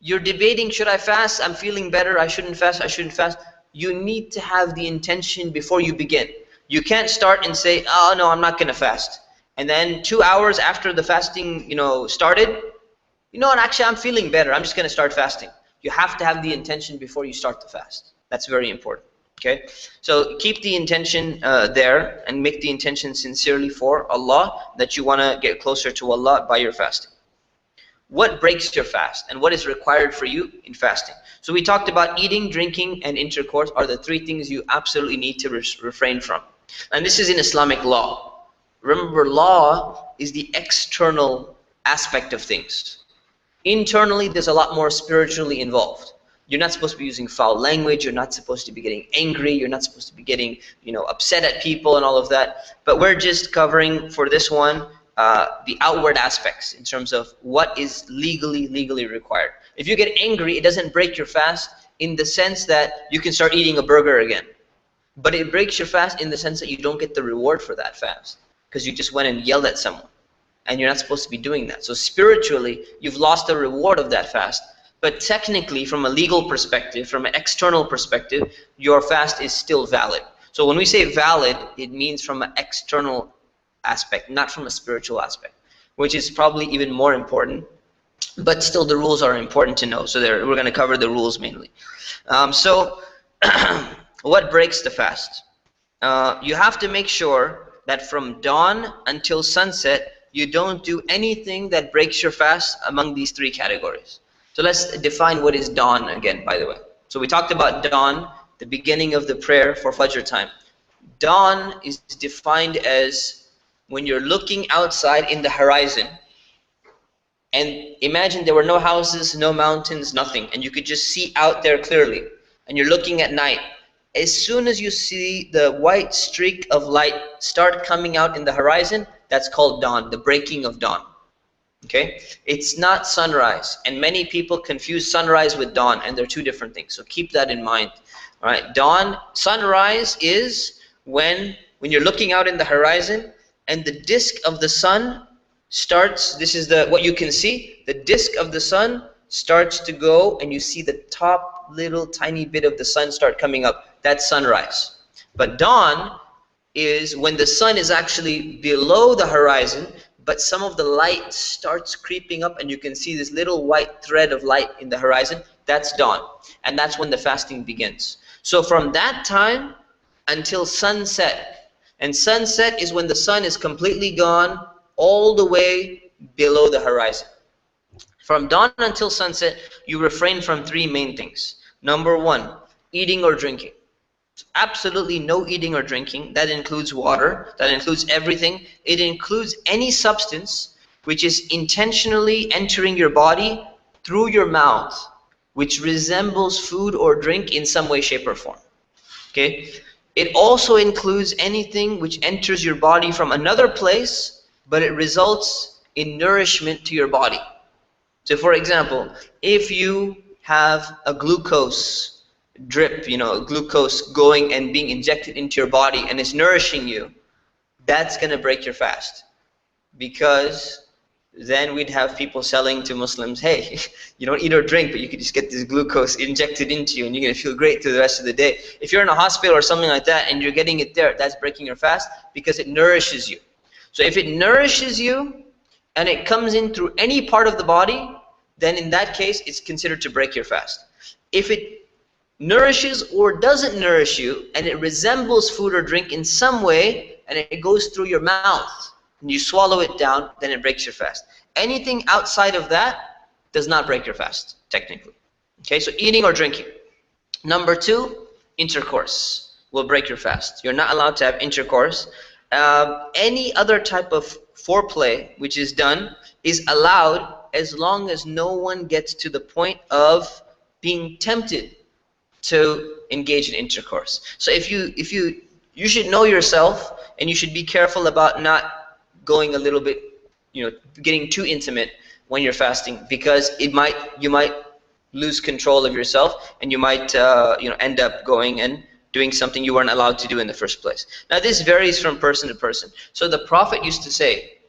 you're debating, should I fast? I'm feeling better, I shouldn't fast, I shouldn't fast. You need to have the intention before you begin. You can't start and say, oh no, I'm not going to fast. And then 2 hours after the fasting, started, and actually I'm feeling better, I'm just going to start fasting. You have to have the intention before you start the fast. That's very important. Okay? So keep the intention there and make the intention sincerely for Allah that you want to get closer to Allah by your fasting. What breaks your fast and what is required for you in fasting? So we talked about eating, drinking, and intercourse are the 3 things you absolutely need to refrain from. And this is in Islamic law. Remember, law is the external aspect of things. Internally, there's a lot more spiritually involved. You're not supposed to be using foul language. You're not supposed to be getting angry. You're not supposed to be getting, upset at people and all of that. But we're just covering for this one the outward aspects in terms of what is legally required. If you get angry, it doesn't break your fast in the sense that you can start eating a burger again. But it breaks your fast in the sense that you don't get the reward for that fast because you just went and yelled at someone. And you're not supposed to be doing that. So spiritually, you've lost the reward of that fast. But technically, from a legal perspective, from an external perspective, your fast is still valid. So when we say valid, it means from an external aspect, not from a spiritual aspect, which is probably even more important. But still, the rules are important to know. So we're going to cover the rules mainly. What breaks the fast? You have to make sure that from dawn until sunset, you don't do anything that breaks your fast among these 3 categories. So let's define what is dawn again, by the way. So we talked about dawn, the beginning of the prayer for Fajr time. Dawn is defined as when you're looking outside in the horizon, and imagine there were no houses, no mountains, nothing, and you could just see out there clearly, and you're looking at night. As soon as you see the white streak of light start coming out in the horizon, that's called dawn, the breaking of dawn. Okay? It's not sunrise, and many people confuse sunrise with dawn, and they're 2 different things. So keep that in mind. All right? Dawn, sunrise is when you're looking out in the horizon, and the disk of the sun starts. This is what you can see. The disk of the sun starts to go, and you see the top little tiny bit of the sun start coming up. That's sunrise. But dawn is when the sun is actually below the horizon, but some of the light starts creeping up, and you can see this little white thread of light in the horizon. That's dawn. And that's when the fasting begins. So from that time until sunset, and sunset is when the sun is completely gone all the way below the horizon. From dawn until sunset, you refrain from 3 main things. Number 1, eating or drinking. Absolutely no eating or drinking. That includes water. That includes everything. It includes any substance which is intentionally entering your body through your mouth, which resembles food or drink in some way, shape, or form. Okay? It also includes anything which enters your body from another place, but it results in nourishment to your body. So for example, if you have a glucose drip, glucose going and being injected into your body and it's nourishing you, that's going to break your fast. Because then we'd have people selling to Muslims, hey, you don't eat or drink, but you could just get this glucose injected into you and you're going to feel great through the rest of the day. If you're in a hospital or something like that and you're getting it there, that's breaking your fast because it nourishes you. So if it nourishes you and it comes in through any part of the body, then in that case, it's considered to break your fast. If it nourishes or doesn't nourish you, and it resembles food or drink in some way, and it goes through your mouth, and you swallow it down, then it breaks your fast. Anything outside of that does not break your fast, technically. Okay, so eating or drinking. Number 2, intercourse will break your fast. You're not allowed to have intercourse. Any other type of foreplay which is done is allowed as long as no one gets to the point of being tempted to engage in intercourse. So if you should know yourself, and you should be careful about not going a little bit, getting too intimate when you're fasting, because you might lose control of yourself, and you might end up going and doing something you weren't allowed to do in the first place. Now this varies from person to person. So the Prophet used to say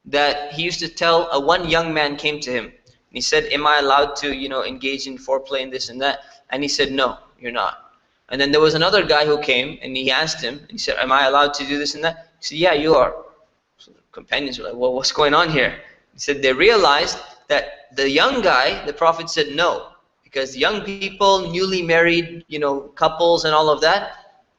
that he used to tell, one young man came to him, and he said, am I allowed to engage in foreplay and this and that? And he said, no, you're not. And then there was another guy who came, and he asked him, and he said, am I allowed to do this and that? He said, yeah, you are. So the companions were like, well, what's going on here? He said they realized that the young guy, the Prophet said no, because young people, newly married, couples and all of that,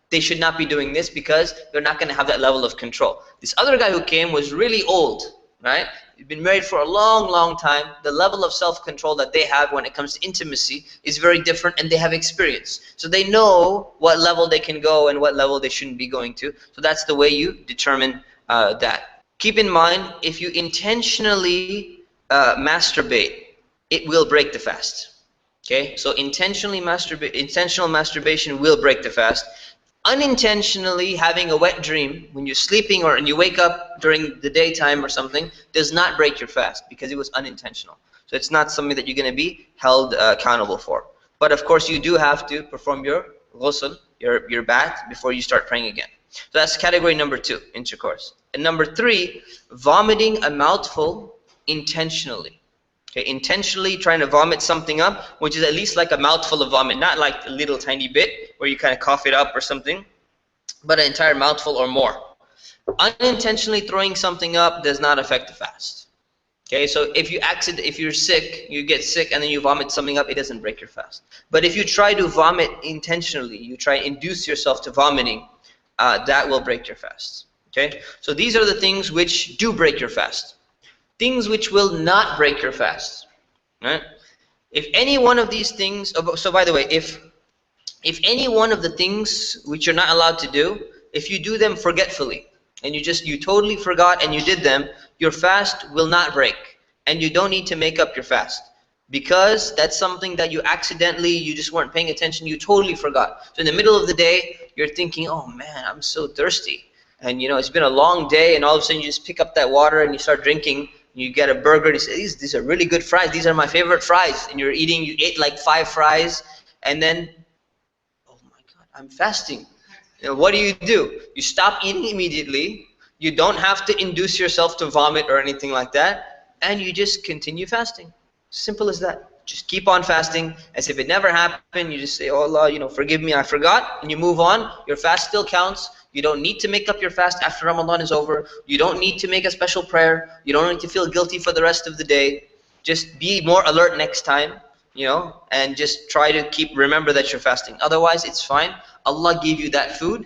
they should not be doing this because they're not going to have that level of control. This other guy who came was really old, right? He'd been married for a long, long time. The level of self-control that they have when it comes to intimacy is very different, and they have experience. So they know what level they can go and what level they shouldn't be going to. So that's the way you determine that. Keep in mind, if you intentionally masturbate, it will break the fast. Okay, so intentional masturbation will break the fast. Unintentionally having a wet dream when you're sleeping and you wake up during the daytime or something does not break your fast because it was unintentional. So it's not something that you're going to be held accountable for. But of course you do have to perform your ghusl, your bath, before you start praying again. So that's category number 2, intercourse. And number 3, vomiting a mouthful intentionally. Okay, intentionally trying to vomit something up, which is at least like a mouthful of vomit, not like a little tiny bit where you kind of cough it up or something, but an entire mouthful or more. Unintentionally throwing something up does not affect the fast. Okay, so if you're sick, you get sick and then you vomit something up, it doesn't break your fast. But if you try to vomit intentionally, you try to induce yourself to vomiting, that will break your fast. Okay, so these are the things which do break your fast. Things which will not break your fast, right? If any one of these things, so by the way, if any one of the things which you're not allowed to do, if you do them forgetfully, and you totally forgot and you did them, your fast will not break, and you don't need to make up your fast, because that's something that you just weren't paying attention, you totally forgot. So in the middle of the day, you're thinking, oh man, I'm so thirsty, and it's been a long day, and all of a sudden you just pick up that water and you start drinking. You get a burger and you say, these are really good fries, these are my favorite fries, and you ate like 5 fries, and then, oh my God, I'm fasting. What do? You stop eating immediately, you don't have to induce yourself to vomit or anything like that, and you just continue fasting. Simple as that. Just keep on fasting as if it never happened. You just say, oh Allah, forgive me, I forgot, and you move on. Your fast still counts. You don't need to make up your fast after Ramadan is over. You don't need to make a special prayer. You don't need to feel guilty for the rest of the day. Just be more alert next time, and just try to remember that you're fasting. Otherwise, it's fine. Allah gave you that food.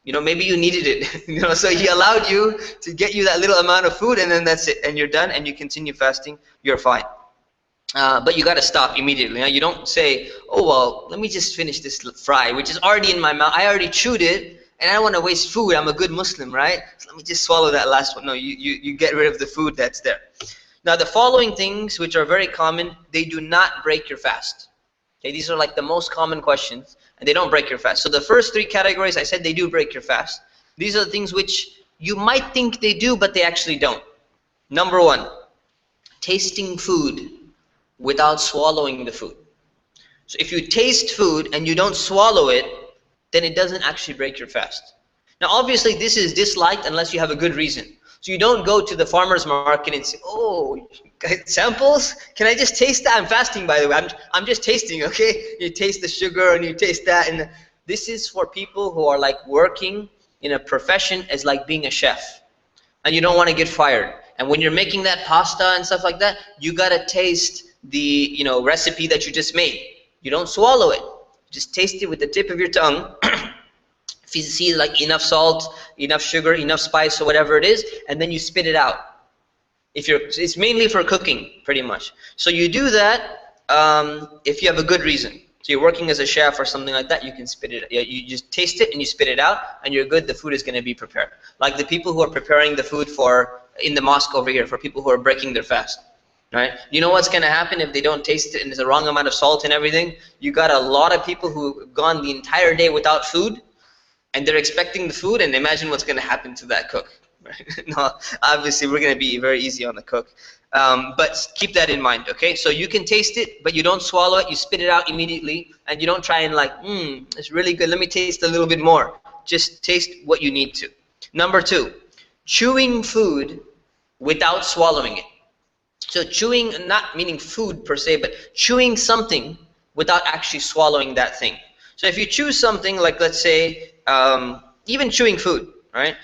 Maybe you needed it. So He allowed you to get you that little amount of food, and then that's it. And you're done, and you continue fasting. You're fine. But you got to stop immediately. Now, you don't say, oh, well, let me just finish this fry, which is already in my mouth. I already chewed it. And I don't want to waste food. I'm a good Muslim, right? So let me just swallow that last one. No, you get rid of the food that's there. Now, the following things, which are very common, they do not break your fast. Okay, these are like the most common questions, and they don't break your fast. So the first 3 categories, I said they do break your fast. These are the things which you might think they do, but they actually don't. Number 1, tasting food without swallowing the food. So if you taste food and you don't swallow it, then it doesn't actually break your fast. Now obviously this is disliked unless you have a good reason. So you don't go to the farmer's market and say, oh, samples? Can I just taste that? I'm fasting, by the way. I'm just tasting, okay? You taste the sugar and you taste that. And this is for people who are like working in a profession as like being a chef. And you don't want to get fired. And when you're making that pasta and stuff like that, you got to taste the recipe that you just made. You don't swallow it. Just taste it with the tip of your tongue. If you see like enough salt, enough sugar, enough spice or whatever it is, and then you spit it out. It's mainly for cooking, pretty much. So you do that if you have a good reason. So you're working as a chef or something like that, you can spit it. You just taste it and you spit it out, and you're good. The food is going to be prepared. Like the people who are preparing the food in the mosque over here, for people who are breaking their fast, right? You know what's going to happen if they don't taste it and there's the wrong amount of salt and everything? You got a lot of people who have gone the entire day without food, and they're expecting the food, and imagine what's going to happen to that cook. Right? No, obviously we're going to be very easy on the cook, but keep that in mind. Okay, so you can taste it, but you don't swallow it. You spit it out immediately, and you don't try and like, it's really good, let me taste a little bit more. Just taste what you need to. Number 2, chewing food without swallowing it. So chewing, not meaning food per se, but chewing something without actually swallowing that thing. So if you chew something, like let's say even chewing food, right?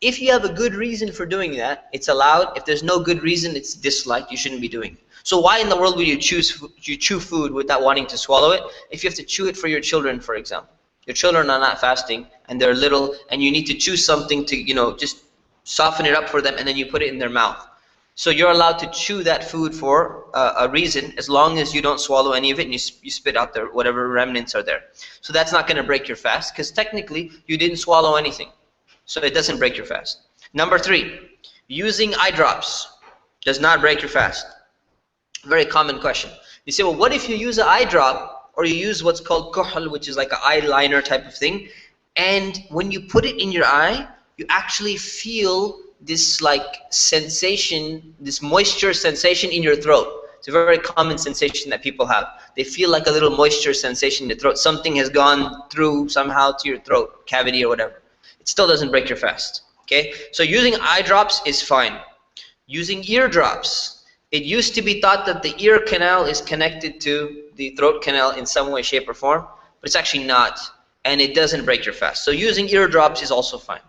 If you have a good reason for doing that, it's allowed. If there's no good reason, it's disliked. You shouldn't be doing it. So why in the world would you chew food without wanting to swallow it? If you have to chew it for your children, for example. Your children are not fasting and they're little, and you need to chew something to, just soften it up for them, and then you put it in their mouth. So you're allowed to chew that food for a reason, as long as you don't swallow any of it and you spit out whatever remnants are there. So that's not going to break your fast, because technically you didn't swallow anything. So it doesn't break your fast. Number 3, using eye drops does not break your fast. Very common question. You say, well, what if you use an eye drop, or you use what's called kuhl, which is like an eyeliner type of thing, and when you put it in your eye, you actually feel this like sensation, this moisture sensation in your throat. It's a very common sensation that people have. They feel like a little moisture sensation in the throat. Something has gone through somehow to your throat cavity or whatever. It still doesn't break your fast. Okay, so using eye drops is fine. Using ear drops, it used to be thought that the ear canal is connected to the throat canal in some way, shape, or form, but it's actually not, and it doesn't break your fast. So using ear drops is also fine.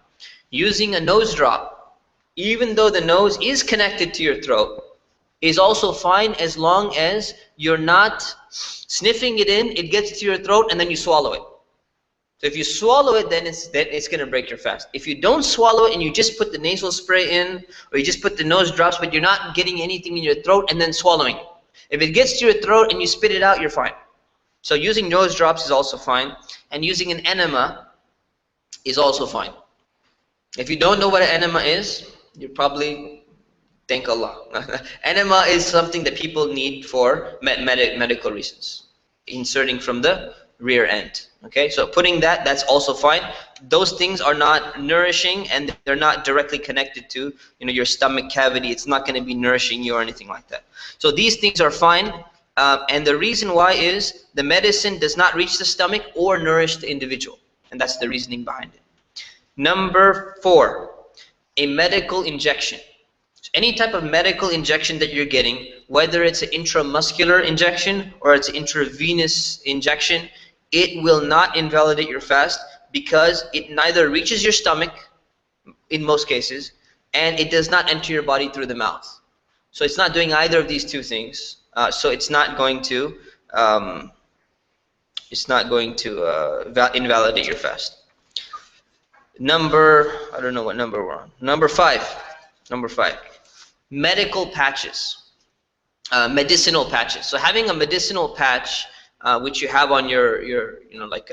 Using a nose drop, even though the nose is connected to your throat, is also fine, as long as you're not sniffing it in, it gets to your throat, and then you swallow it. So if you swallow it, then it's going to break your fast. If you don't swallow it and you just put the nasal spray in, or you just put the nose drops, but you're not getting anything in your throat and then swallowing it. If it gets to your throat and you spit it out, you're fine. So using nose drops is also fine. And using an enema is also fine. If you don't know what an enema is, you probably thank Allah. Enema is something that people need for medical reasons. Inserting from the rear end. Okay, so putting that's also fine. Those things are not nourishing, and they're not directly connected to your stomach cavity. It's not going to be nourishing you or anything like that. So these things are fine, and the reason why is the medicine does not reach the stomach or nourish the individual, and that's the reasoning behind it. Number 4, a medical injection. So any type of medical injection that you're getting, whether it's an intramuscular injection or it's an intravenous injection, it will not invalidate your fast, because it neither reaches your stomach in most cases, and it does not enter your body through the mouth. So it's not doing either of these two things. So it's not going to invalidate your fast. I don't know what number we're on. Number 5. Medical patches. Medicinal patches. So having a medicinal patch, which you have on your like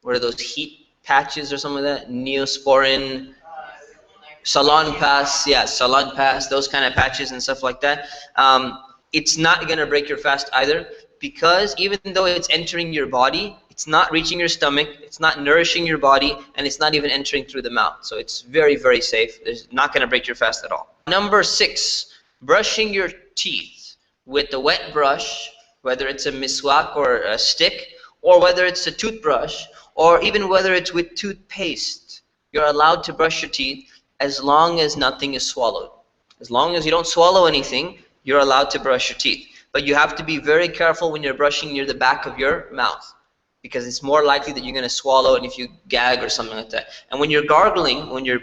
what are those, heat patches or something like that? Neosporin, Salon Pass, yeah, Salon Pass, those kind of patches and stuff like that. It's not going to break your fast either, because even though it's entering your body, it's not reaching your stomach, it's not nourishing your body, and it's not even entering through the mouth. So it's very, very safe. It's not going to break your fast at all. Number 6, brushing your teeth with a wet brush, whether it's a miswak or a stick, or whether it's a toothbrush, or even whether it's with toothpaste. You're allowed to brush your teeth as long as nothing is swallowed. As long as you don't swallow anything, you're allowed to brush your teeth. But you have to be very careful when you're brushing near the back of your mouth, because it's more likely that you're going to swallow it if you gag or something like that. And when you're gargling, when you're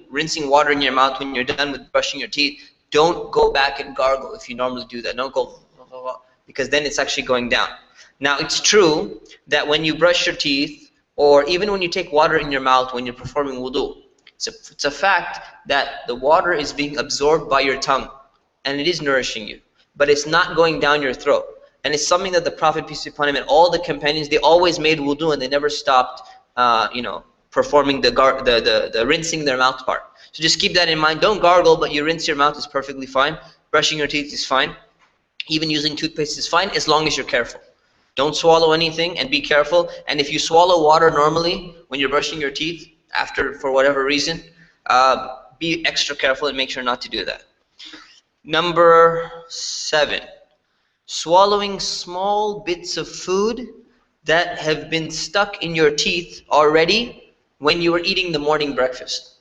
rinsing water in your mouth when you're done with brushing your teeth, don't go back and gargle if you normally do that. Don't go, because then it's actually going down. Now, it's true that when you brush your teeth, or even when you take water in your mouth when you're performing wudu, It's a fact that the water is being absorbed by your tongue, and it is nourishing you, but it's not going down your throat. And it's something that the Prophet, peace be upon him, and all the companions, they always made wudu, and they never stopped, performing the rinsing their mouth part. So just keep that in mind. Don't gargle, but you rinse your mouth is perfectly fine. Brushing your teeth is fine. Even using toothpaste is fine, as long as you're careful. Don't swallow anything, and be careful. And if you swallow water normally when you're brushing your teeth, after, for whatever reason, be extra careful and make sure not to do that. Number 7, swallowing small bits of food that have been stuck in your teeth already when you were eating the morning breakfast.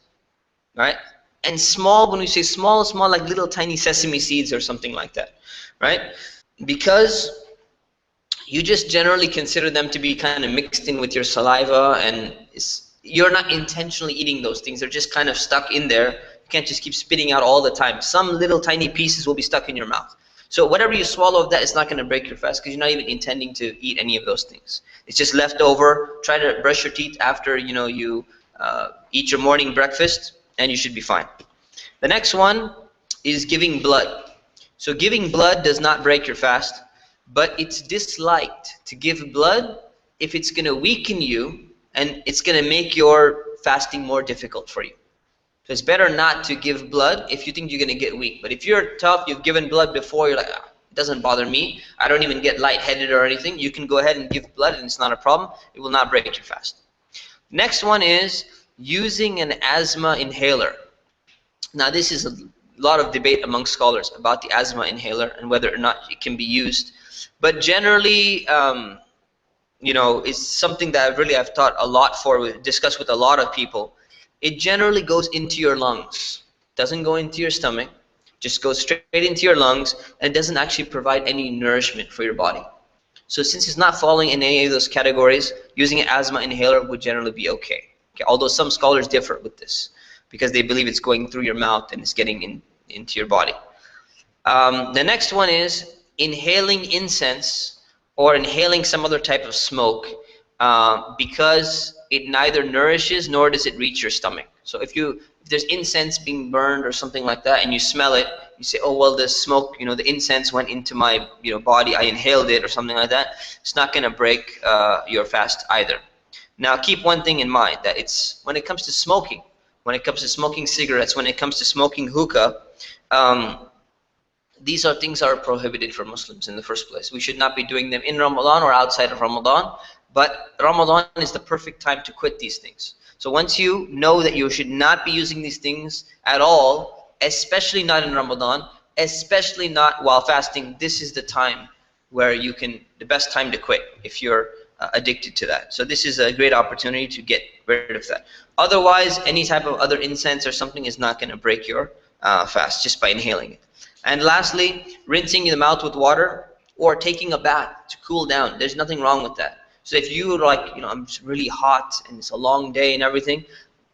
Right? And small, when we say small, small, like little tiny sesame seeds or something like that. Right? Because you just generally consider them to be kind of mixed in with your saliva, and you're not intentionally eating those things. They're just kind of stuck in there. You can't just keep spitting out all the time. Some little tiny pieces will be stuck in your mouth. So whatever you swallow of that is not going to break your fast, because you're not even intending to eat any of those things. It's just left over. Try to brush your teeth after you eat your morning breakfast, and you should be fine. The next one is giving blood. So giving blood does not break your fast, but it's disliked to give blood if it's going to weaken you and it's going to make your fasting more difficult for you. So it's better not to give blood if you think you're going to get weak. But if you're tough, you've given blood before, you're like, it doesn't bother me, I don't even get lightheaded or anything, you can go ahead and give blood and it's not a problem. It will not break your fast. Next one is using an asthma inhaler. Now this is a lot of debate among scholars about the asthma inhaler and whether or not it can be used. But generally, it's something that I've taught a lot for, discussed with a lot of people. It generally goes into your lungs. Doesn't go into your stomach. Just goes straight into your lungs, and it doesn't actually provide any nourishment for your body. So since it's not falling in any of those categories, using an asthma inhaler would generally be okay. Although some scholars differ with this, because they believe it's going through your mouth and it's getting into your body. The next one is inhaling incense or inhaling some other type of smoke, because it neither nourishes nor does it reach your stomach. So if there's incense being burned or something like that, and you smell it, you say, oh well, the smoke, the incense went into my body, I inhaled it or something like that. It's not going to break your fast either. Now keep one thing in mind, that it's when it comes to smoking, when it comes to smoking cigarettes, when it comes to smoking hookah, these are things that are prohibited for Muslims in the first place. We should not be doing them in Ramadan or outside of Ramadan, but Ramadan is the perfect time to quit these things. So once you know that you should not be using these things at all, especially not in Ramadan, especially not while fasting, this is the time where the best time to quit if you're addicted to that. So this is a great opportunity to get rid of that. Otherwise, any type of other incense or something is not going to break your fast just by inhaling it. And lastly, rinsing the mouth with water or taking a bath to cool down. There's nothing wrong with that. So if you're like, I'm just really hot and it's a long day and everything,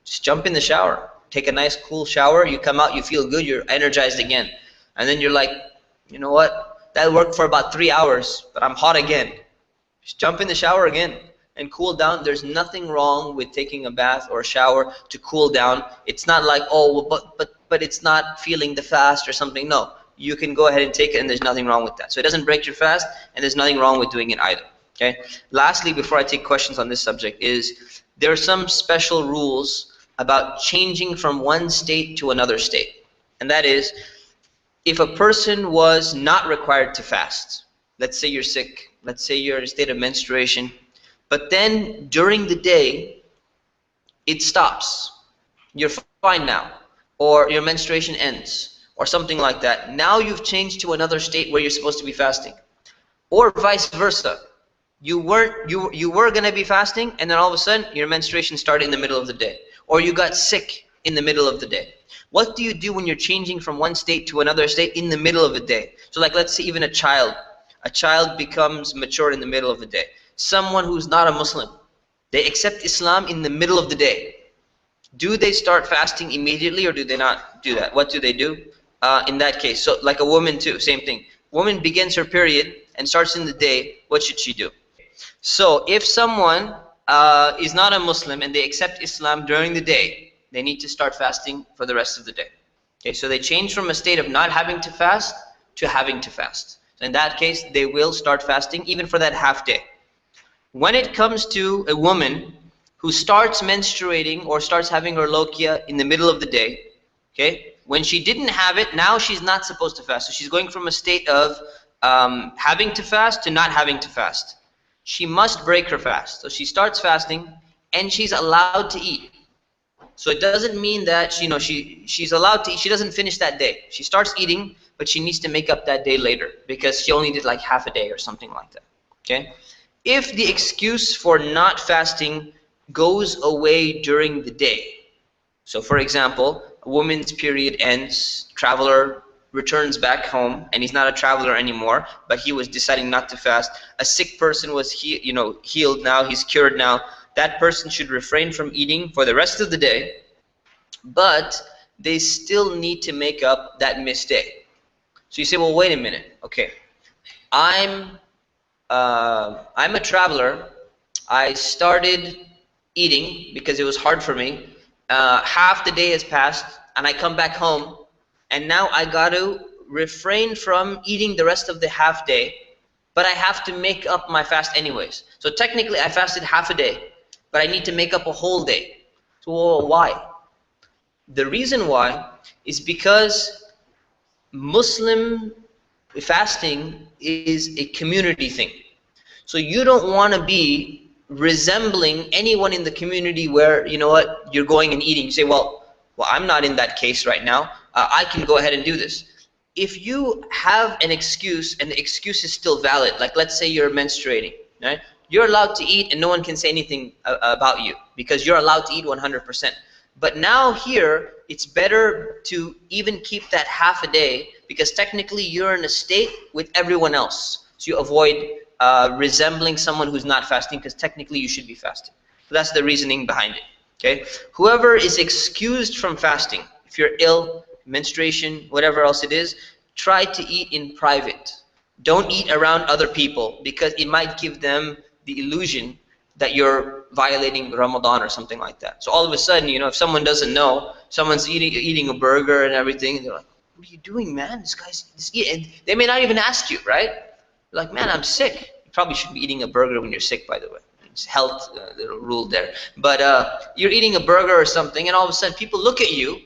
just jump in the shower. Take a nice cool shower. You come out, you feel good, you're energized again. And then you're like, you know what? That worked for about 3 hours, but I'm hot again. Just jump in the shower again and cool down. There's nothing wrong with taking a bath or a shower to cool down. It's not like, oh, but it's not feeling the fast or something. No, you can go ahead and take it, and there's nothing wrong with that. So it doesn't break your fast, and there's nothing wrong with doing it either. Okay. Lastly, before I take questions on this subject, is there are some special rules about changing from one state to another state, and that is, if a person was not required to fast, let's say you're sick, let's say you're in a state of menstruation, but then during the day it stops, you're fine now, or your menstruation ends, or something like that. Now you've changed to another state where you're supposed to be fasting, or vice versa. You were going to be fasting, and then all of a sudden your menstruation started in the middle of the day, or you got sick in the middle of the day. What do you do when you're changing from one state to another state in the middle of the day? So like, let's say even a child becomes mature in the middle of the day. Someone who's not a Muslim, they accept Islam in the middle of the day. Do they start fasting immediately, or do they not do that? What do they do in that case? So like a woman too, same thing. Woman begins her period and starts in the day. What should she do? So if someone is not a Muslim and they accept Islam during the day, they need to start fasting for the rest of the day. Okay, so they change from a state of not having to fast to having to fast. So in that case, they will start fasting even for that half day. When it comes to a woman who starts menstruating or starts having her lokia in the middle of the day, okay, when she didn't have it, now she's not supposed to fast. So she's going from a state of having to fast to not having to fast. She must break her fast. So she starts fasting and she's allowed to eat. So it doesn't mean that she's allowed to eat. She doesn't finish that day. She starts eating, but she needs to make up that day later because she only did like half a day or something like that. Okay? If the excuse for not fasting goes away during the day, so for example, a woman's period ends, traveler returns back home, and he's not a traveler anymore, but he was deciding not to fast. A sick person was healed now, he's cured now. That person should refrain from eating for the rest of the day, but they still need to make up that missed day. So you say, well, wait a minute. Okay, I'm a traveler. I started eating because it was hard for me. Half the day has passed, and I come back home, and now I got to refrain from eating the rest of the half day, but I have to make up my fast anyways. So technically, I fasted half a day, but I need to make up a whole day. So why? The reason why is because Muslim fasting is a community thing. So you don't want to be resembling anyone in the community where, you know what, you're going and eating. You say, well, I'm not in that case right now. I can go ahead and do this. If you have an excuse and the excuse is still valid, like let's say you're menstruating, right? You're allowed to eat and no one can say anything about you because you're allowed to eat 100%. But now here, it's better to even keep that half a day because technically you're in a state with everyone else. So you avoid resembling someone who's not fasting because technically you should be fasting. So that's the reasoning behind it. Okay? Whoever is excused from fasting, if you're ill, menstruation, whatever else it is, try to eat in private. Don't eat around other people because it might give them the illusion that you're violating Ramadan or something like that. So all of a sudden, if someone doesn't know, someone's eating a burger and everything, and they're like, what are you doing, man? This guy's eating. And they may not even ask you, right? You're like, man, I'm sick. You probably should be eating a burger when you're sick, by the way. It's health little rule there. But you're eating a burger or something, and all of a sudden people look at you,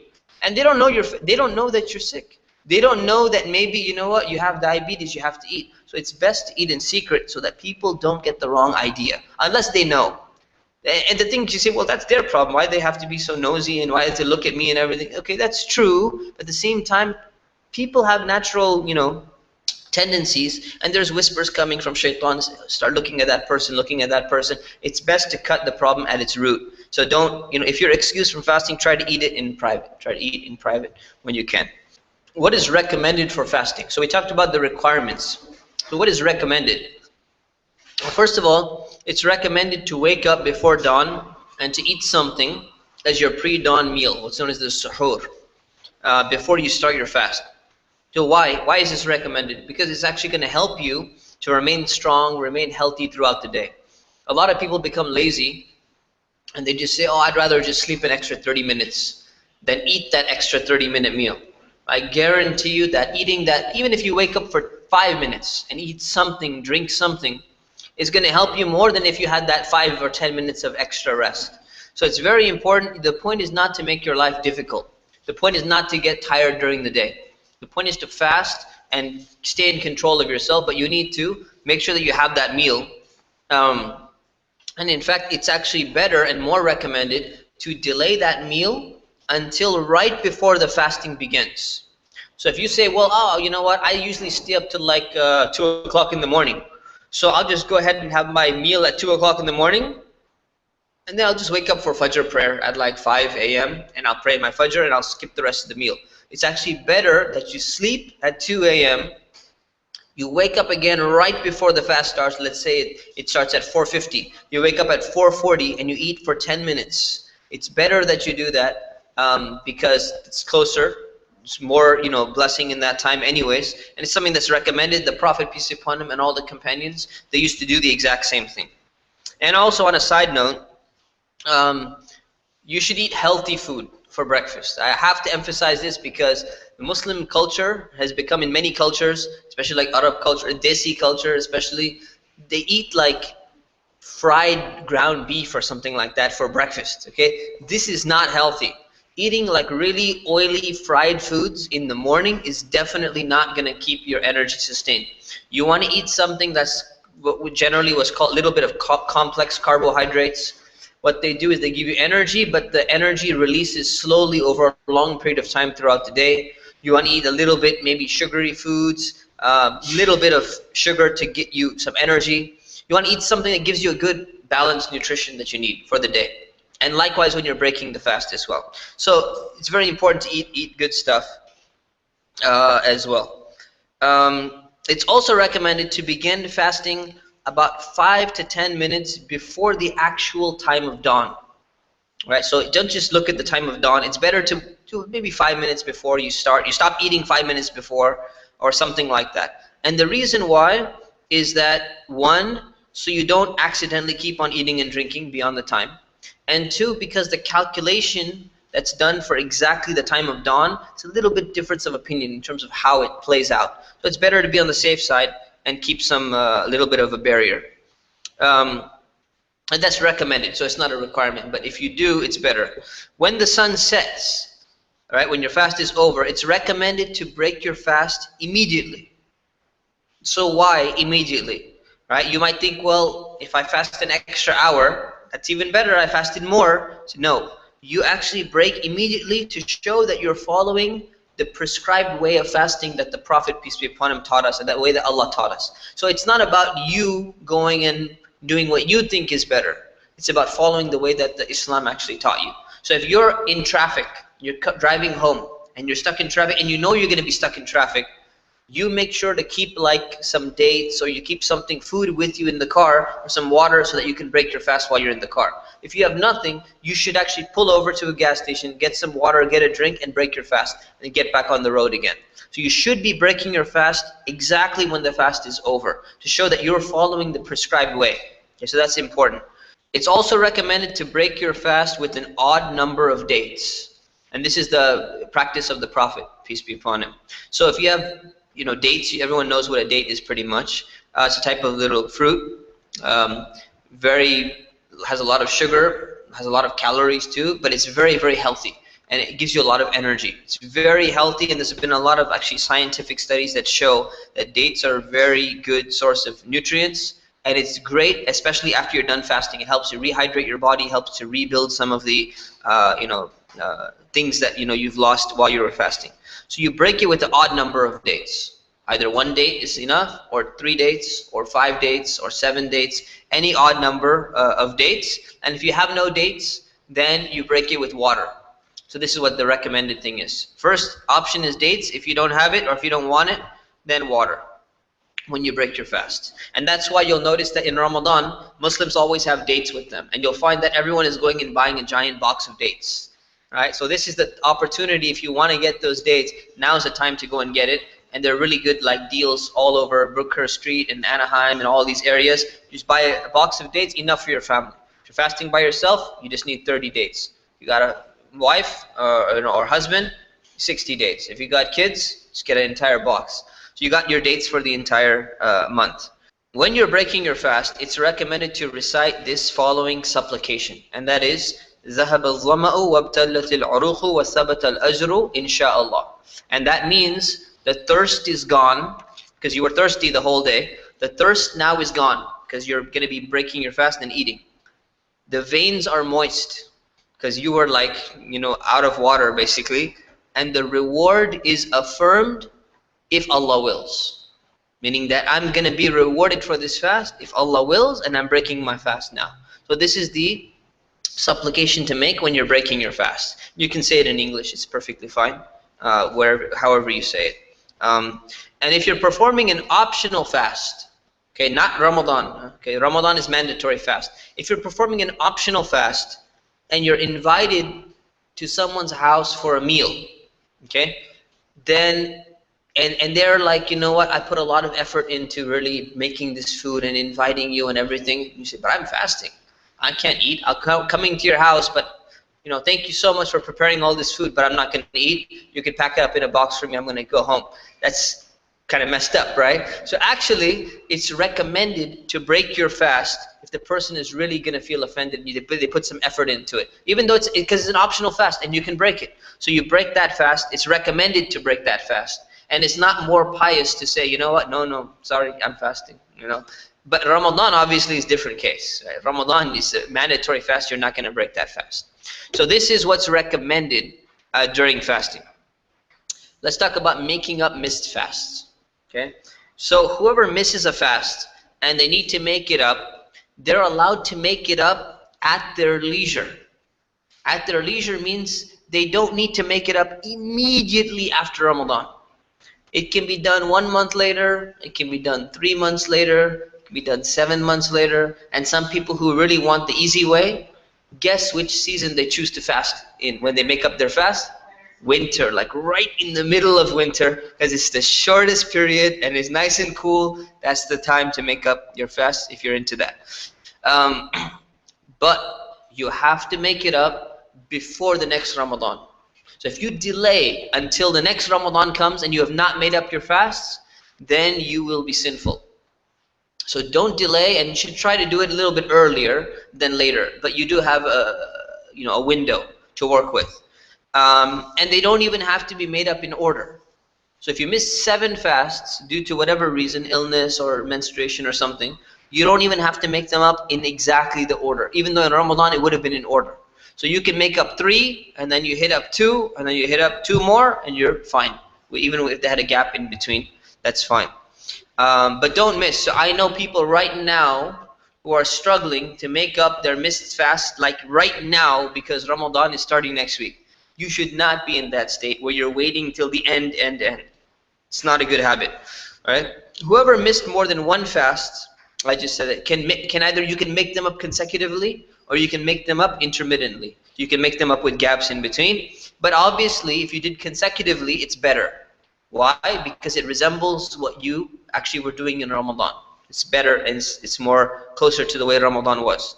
and they don't know that you're sick. They don't know that maybe, you know what, you have diabetes, you have to eat. So it's best to eat in secret so that people don't get the wrong idea, unless they know. And the thing is, you say, well, that's their problem. Why do they have to be so nosy and why do they look at me and everything? Okay, that's true. But at the same time, people have natural, tendencies, and there's whispers coming from shaitan. Start looking at that person, looking at that person. It's best to cut the problem at its root. So don't, if you're excused from fasting, try to eat it in private. Try to eat in private when you can. What is recommended for fasting? So we talked about the requirements. So what is recommended? Well, first of all, it's recommended to wake up before dawn and to eat something as your pre-dawn meal, what's known as the suhoor, before you start your fast. So why? Why is this recommended? Because it's actually going to help you to remain strong, remain healthy throughout the day. A lot of people become lazy and they just say, oh, I'd rather just sleep an extra 30 minutes than eat that extra 30-minute meal. I guarantee you that eating that, even if you wake up for 5 minutes and eat something, drink something, is going to help you more than if you had that 5 or 10 minutes of extra rest. So it's very important. The point is not to make your life difficult. The point is not to get tired during the day. The point is to fast and stay in control of yourself, but you need to make sure that you have that meal. And in fact, it's actually better and more recommended to delay that meal until right before the fasting begins. So if you say, well, oh, you know what, I usually stay up till like 2 o'clock in the morning. So I'll just go ahead and have my meal at 2 o'clock in the morning, and then I'll just wake up for Fajr prayer at like 5 a.m. and I'll pray my Fajr and I'll skip the rest of the meal. It's actually better that you sleep at 2 a.m. You wake up again right before the fast starts. Let's say it starts at 4:50. You wake up at 4:40 and you eat for 10 minutes. It's better that you do that because it's closer. It's more, blessing in that time anyways. And it's something that's recommended. The Prophet, peace be upon him, and all the companions, they used to do the exact same thing. And also on a side note, you should eat healthy food for breakfast. I have to emphasize this because the Muslim culture has become, in many cultures, especially like Arab culture, Desi culture especially, they eat like fried ground beef or something like that for breakfast. Okay, this is not healthy. Eating like really oily fried foods in the morning is definitely not going to keep your energy sustained. You want to eat something that's what generally was called a little bit of complex carbohydrates. What they do is they give you energy, but the energy releases slowly over a long period of time throughout the day. You want to eat a little bit, maybe sugary foods, little bit of sugar to get you some energy. You want to eat something that gives you a good balanced nutrition that you need for the day. And likewise when you're breaking the fast as well. So it's very important to eat good stuff as well. It's also recommended to begin fasting about 5 to 10 minutes before the actual time of dawn. Right? So don't just look at the time of dawn. It's better to maybe 5 minutes before you start. You stop eating 5 minutes before or something like that. And the reason why is that, one, so you don't accidentally keep on eating and drinking beyond the time. And two, because the calculation that's done for exactly the time of dawn, it's a little bit difference of opinion in terms of how it plays out. So it's better to be on the safe side and keep some little bit of a barrier. And that's recommended, so it's not a requirement. But if you do, it's better. When the sun sets, all right, when your fast is over, it's recommended to break your fast immediately. So why immediately? Right? You might think, well, if I fast an extra hour, that's even better. I fasted more. So no, you actually break immediately to show that you're following the prescribed way of fasting that the Prophet, peace be upon him, taught us, and that way that Allah taught us. So it's not about you going and doing what you think is better. It's about following the way that the Islam actually taught you. So if you're in traffic, you're driving home, and you're stuck in traffic, and you know you're going to be stuck in traffic, you make sure to keep like some dates, or you keep something, food with you in the car, or some water, so that you can break your fast while you're in the car. If you have nothing, you should actually pull over to a gas station, get some water, get a drink, and break your fast, and get back on the road again. So you should be breaking your fast exactly when the fast is over, to show that you're following the prescribed way. Okay, so that's important. It's also recommended to break your fast with an odd number of dates. And this is the practice of the Prophet, peace be upon him. So if you have dates, everyone knows what a date is pretty much. It's a type of little fruit, has a lot of sugar, has a lot of calories too, but it's very, very healthy, and it gives you a lot of energy. It's very healthy, and there's been a lot of actually scientific studies that show that dates are a very good source of nutrients, and it's great, especially after you're done fasting. It helps you rehydrate your body, helps to rebuild some of the things that you've lost while you were fasting. So you break it with an odd number of dates. Either 1 date is enough, or 3 dates, or 5 dates, or 7 dates, any odd number of dates. And if you have no dates, then you break it with water. So this is what the recommended thing is. First option is dates. If you don't have it, or if you don't want it, then water when you break your fast. And that's why you'll notice that in Ramadan, Muslims always have dates with them. And you'll find that everyone is going and buying a giant box of dates. Right? So this is the opportunity. If you want to get those dates, now is the time to go and get it. And they're really good like deals all over Brookhurst Street and Anaheim and all these areas. Just buy a box of dates, enough for your family. If you're fasting by yourself, you just need 30 dates. You got a wife or husband, 60 dates. If you got kids, just get an entire box. So you got your dates for the entire month. When you're breaking your fast, it's recommended to recite this following supplication, and that is ذهب الظمأ وابتلت العروق وثبت الأجر إن شاء الله. And that means the thirst is gone, because you were thirsty the whole day. The thirst now is gone, because you're going to be breaking your fast and eating. The veins are moist, because you were like, out of water basically. And the reward is affirmed if Allah wills. Meaning that I'm going to be rewarded for this fast if Allah wills, and I'm breaking my fast now. So this is the supplication to make when you're breaking your fast. You can say it in English, it's perfectly fine, however you say it. And if you're performing an optional fast, okay, not Ramadan, okay, Ramadan is mandatory fast. If you're performing an optional fast and you're invited to someone's house for a meal, okay, then and they're like, you know what, I put a lot of effort into really making this food and inviting you and everything. You say, but I'm fasting, I can't eat. I'll coming to your house, but you know, thank you so much for preparing all this food, but I'm not going to eat. You can pack it up in a box for me. I'm going to go home. That's kind of messed up, right? So actually, it's recommended to break your fast if the person is really going to feel offended. They put some effort into it, even though because it's an optional fast and you can break it. So you break that fast. It's recommended to break that fast, and it's not more pious to say, you know what? No, sorry, I'm fasting. You know. But Ramadan obviously is a different case. Right? Ramadan is a mandatory fast. You're not going to break that fast. So this is what's recommended during fasting. Let's talk about making up missed fasts. Okay, so whoever misses a fast and they need to make it up, they're allowed to make it up at their leisure. At their leisure means they don't need to make it up immediately after Ramadan. It can be done 1 month later, it can be done 3 months later, it can be done 7 months later, and some people who really want the easy way, guess which season they choose to fast in when they make up their fast? Winter, like right in the middle of winter, because it's the shortest period and it's nice and cool. That's the time to make up your fast if you're into that. But you have to make it up before the next Ramadan. So if you delay until the next Ramadan comes and you have not made up your fasts, then you will be sinful. So don't delay, and you should try to do it a little bit earlier than later. But you do have a window to work with. And they don't even have to be made up in order. So if you miss 7 fasts due to whatever reason, illness or menstruation or something, you don't even have to make them up in exactly the order, even though in Ramadan it would have been in order. So you can make up 3, and then you hit up 2, and then you hit up 2 more, and you're fine. Even if they had a gap in between, that's fine. But don't miss. So I know people right now who are struggling to make up their missed fast, like right now, because Ramadan is starting next week. You should not be in that state where you're waiting till the end. It's not a good habit, right? Whoever missed more than 1 fast, I just said it, can either you can make them up consecutively or you can make them up intermittently. You can make them up with gaps in between. But obviously, if you did consecutively, it's better. Why? Because it resembles what you actually were doing in Ramadan. It's better and it's more closer to the way Ramadan was.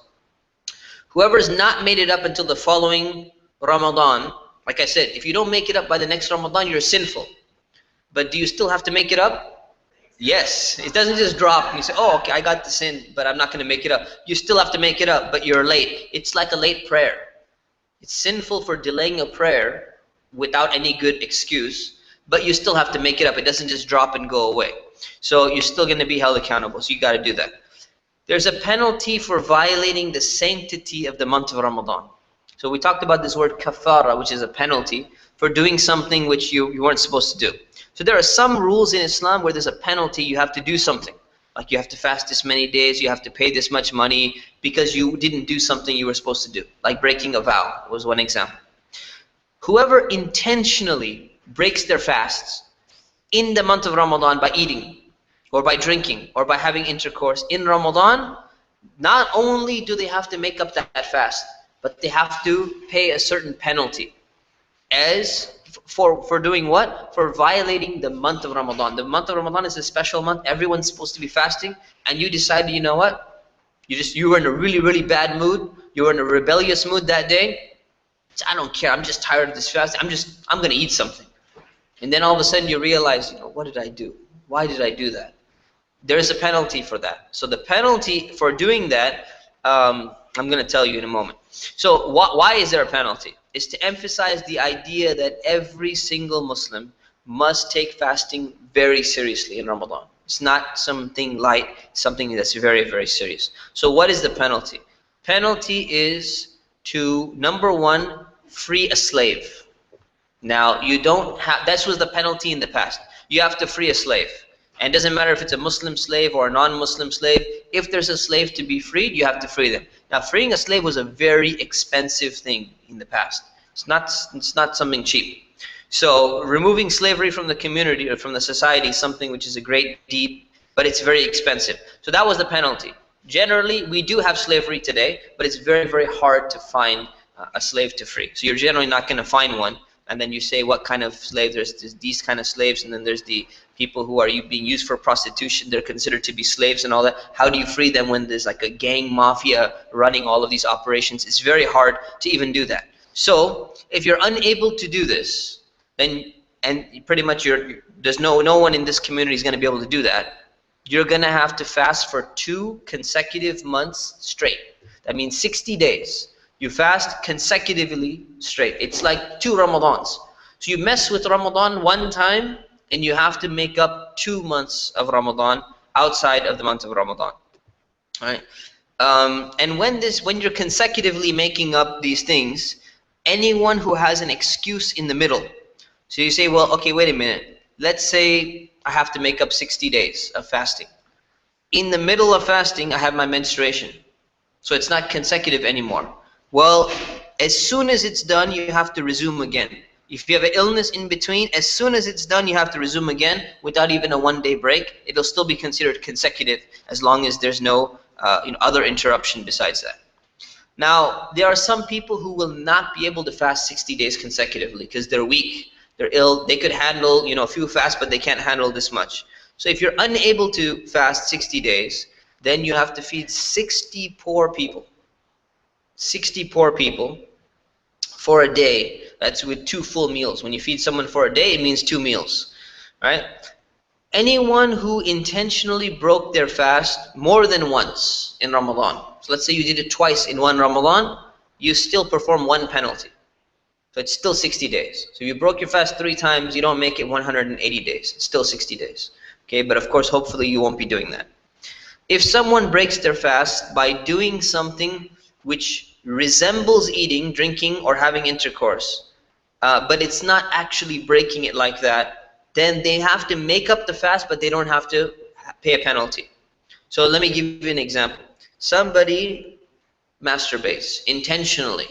Whoever's not made it up until the following Ramadan, like I said, if you don't make it up by the next Ramadan, you're sinful. But do you still have to make it up? Yes. It doesn't just drop and you say, oh, okay, I got the sin, but I'm not going to make it up. You still have to make it up, but you're late. It's like a late prayer. It's sinful for delaying a prayer without any good excuse, but you still have to make it up. It doesn't just drop and go away. So you're still going to be held accountable. So you got to do that. There's a penalty for violating the sanctity of the month of Ramadan. So we talked about this word kafara, which is a penalty for doing something which you weren't supposed to do. So there are some rules in Islam where there's a penalty. You have to do something. Like you have to fast this many days, you have to pay this much money because you didn't do something you were supposed to do. Like breaking a vow was one example. Whoever intentionally breaks their fasts in the month of Ramadan by eating or by drinking or by having intercourse in Ramadan, not only do they have to make up that fast, but they have to pay a certain penalty as for doing what? For violating the month of Ramadan. The month of Ramadan is a special month. Everyone's supposed to be fasting, and you decided, you know what? You were in a really, really bad mood. You were in a rebellious mood that day. So I don't care. I'm just tired of this fast. I'm going to eat something. And then all of a sudden you realize, you know, what did I do? Why did I do that? There is a penalty for that. So the penalty for doing that, I'm going to tell you in a moment. So why is there a penalty? It's to emphasize the idea that every single Muslim must take fasting very seriously in Ramadan. It's not something light, it's something that's very, very serious. So what is the penalty? Penalty is to, number 1, free a slave. Now, you don't have, that was the penalty in the past. You have to free a slave. And it doesn't matter if it's a Muslim slave or a non-Muslim slave. If there's a slave to be freed, you have to free them. Now, freeing a slave was a very expensive thing in the past. It's not something cheap. So removing slavery from the community or from the society is something which is a great deed, but it's very expensive. So that was the penalty. Generally, we do have slavery today, but it's very, very hard to find a slave to free. So you're generally not going to find one. And then you say what kind of slave? There's these kind of slaves, and then there's the people who are being used for prostitution. They're considered to be slaves and all that. How do you free them when there's like a gang mafia running all of these operations? It's very hard to even do that. So if you're unable to do this, then and pretty much there's no one in this community is going to be able to do that. You're going to have to fast for 2 consecutive months straight. That means 60 days. You fast consecutively straight. It's like 2 Ramadans. So you mess with Ramadan one time, and you have to make up 2 months of Ramadan outside of the month of Ramadan. All right. And when you're consecutively making up these things, anyone who has an excuse in the middle, so you say, well, okay, wait a minute. Let's say I have to make up 60 days of fasting. In the middle of fasting, I have my menstruation. So it's not consecutive anymore. Well, as soon as it's done, you have to resume again. If you have an illness in between, as soon as it's done, you have to resume again without even a 1-day break. It'll still be considered consecutive as long as there's no other interruption besides that. Now, there are some people who will not be able to fast 60 days consecutively because they're weak, they're ill. They could handle a few fasts, but they can't handle this much. So if you're unable to fast 60 days, then you have to feed 60 poor people. 60 poor people for a day. That's with 2 full meals. When you feed someone for a day, it means 2 meals, right? Anyone who intentionally broke their fast more than once in Ramadan, so let's say you did it twice in one Ramadan, you still perform 1 penalty. So it's still 60 days. So if you broke your fast 3 times, you don't make it 180 days. It's still 60 days. Okay, but of course, hopefully you won't be doing that. If someone breaks their fast by doing something which resembles eating, drinking, or having intercourse, but it's not actually breaking it like that, then they have to make up the fast, but they don't have to pay a penalty. So let me give you an example. Somebody masturbates intentionally.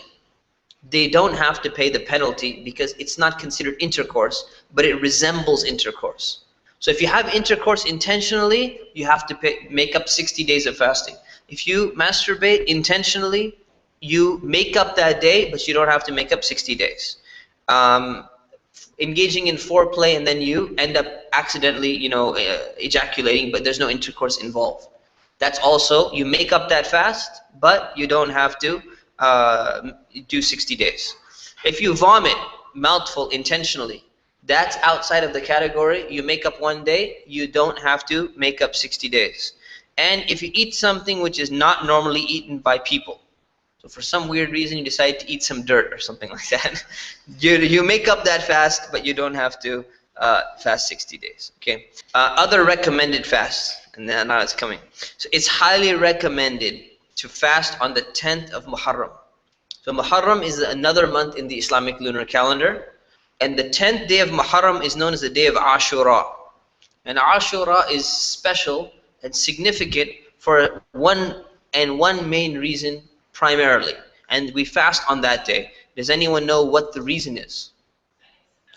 They don't have to pay the penalty because it's not considered intercourse, but it resembles intercourse. So if you have intercourse intentionally, you have to make up 60 days of fasting. If you masturbate intentionally, you make up that day, but you don't have to make up 60 days. Engaging in foreplay and then you end up accidentally, ejaculating, but there's no intercourse involved. That's also, you make up that fast, but you don't have to do 60 days. If you vomit mouthful intentionally, that's outside of the category. You make up 1 day, you don't have to make up 60 days. And if you eat something which is not normally eaten by people, so for some weird reason you decide to eat some dirt or something like that, you make up that fast, but you don't have to fast 60 days. Okay. Other recommended fasts, and now it's coming. So it's highly recommended to fast on the 10th of Muharram. So Muharram is another month in the Islamic lunar calendar, and the 10th day of Muharram is known as the day of Ashura. And Ashura is special and significant for one main reason primarily, and we fast on that day. Does anyone know what the reason is?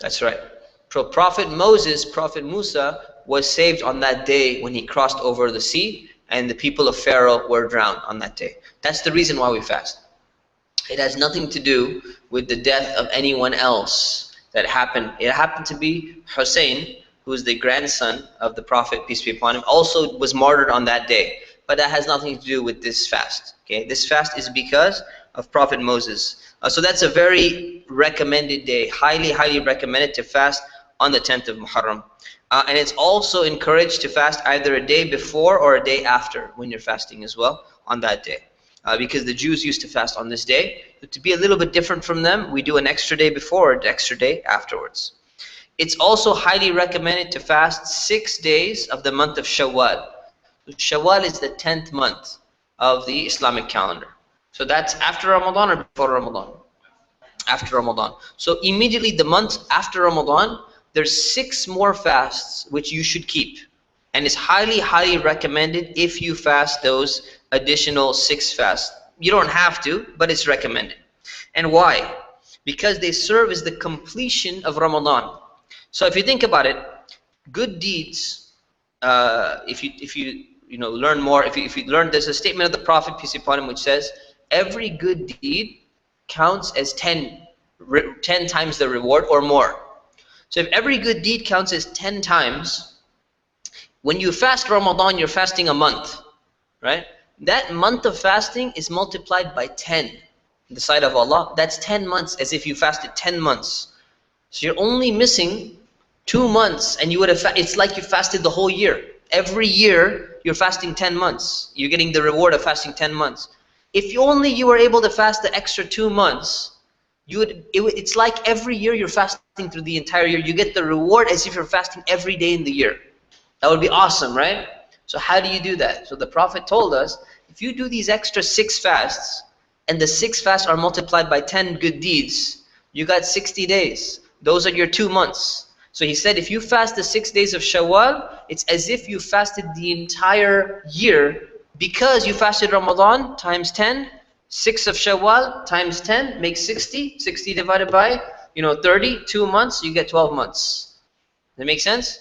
That's right. Prophet Musa was saved on that day when he crossed over the sea, and the people of Pharaoh were drowned on that day. That's the reason why we fast. It has nothing to do with the death of anyone else that happened. It happened to be Hussein, who is the grandson of the Prophet, peace be upon him, also was martyred on that day. But that has nothing to do with this fast. Okay, this fast is because of Prophet Moses. So that's a very recommended day, highly recommended to fast on the 10th of Muharram. And it's also encouraged to fast either a day before or a day after when you're fasting as well on that day. Because the Jews used to fast on this day. But to be a little bit different from them, we do an extra day before or an extra day afterwards. It's also highly recommended to fast 6 days of the month of Shawwal. Shawwal is the 10th month of the Islamic calendar. So that's after Ramadan or before Ramadan? After Ramadan. So immediately the month after Ramadan, there's 6 more fasts which you should keep. And it's highly recommended if you fast those additional 6 fasts. You don't have to, but it's recommended. And why? Because they serve as the completion of Ramadan. So if you think about it, good deeds, if you learn more, if you learn, there's a statement of the Prophet, peace be upon him, which says, every good deed counts as 10 times the reward or more. So if every good deed counts as 10 times, when you fast Ramadan, you're fasting a month, right? That month of fasting is multiplied by 10. in the sight of Allah, that's 10 months, as if you fasted 10 months. So you're only missing 2 months, and you would have, it's like you fasted the whole year. Every year, you're fasting 10 months. You're getting the reward of fasting 10 months. If you were able to fast the extra 2 months, it's like every year you're fasting through the entire year. You get the reward as if you're fasting every day in the year. That would be awesome, right? So how do you do that? So the Prophet told us, if you do these extra 6 fasts, and the 6 fasts are multiplied by 10 good deeds, you got 60 days. Those are your 2 months. So he said, if you fast the 6 days of Shawwal, it's as if you fasted the entire year, because you fasted Ramadan times 10, 6 of Shawwal times 10 makes 60. 60 divided by 30, 2 months, you get 12 months. Does that make sense?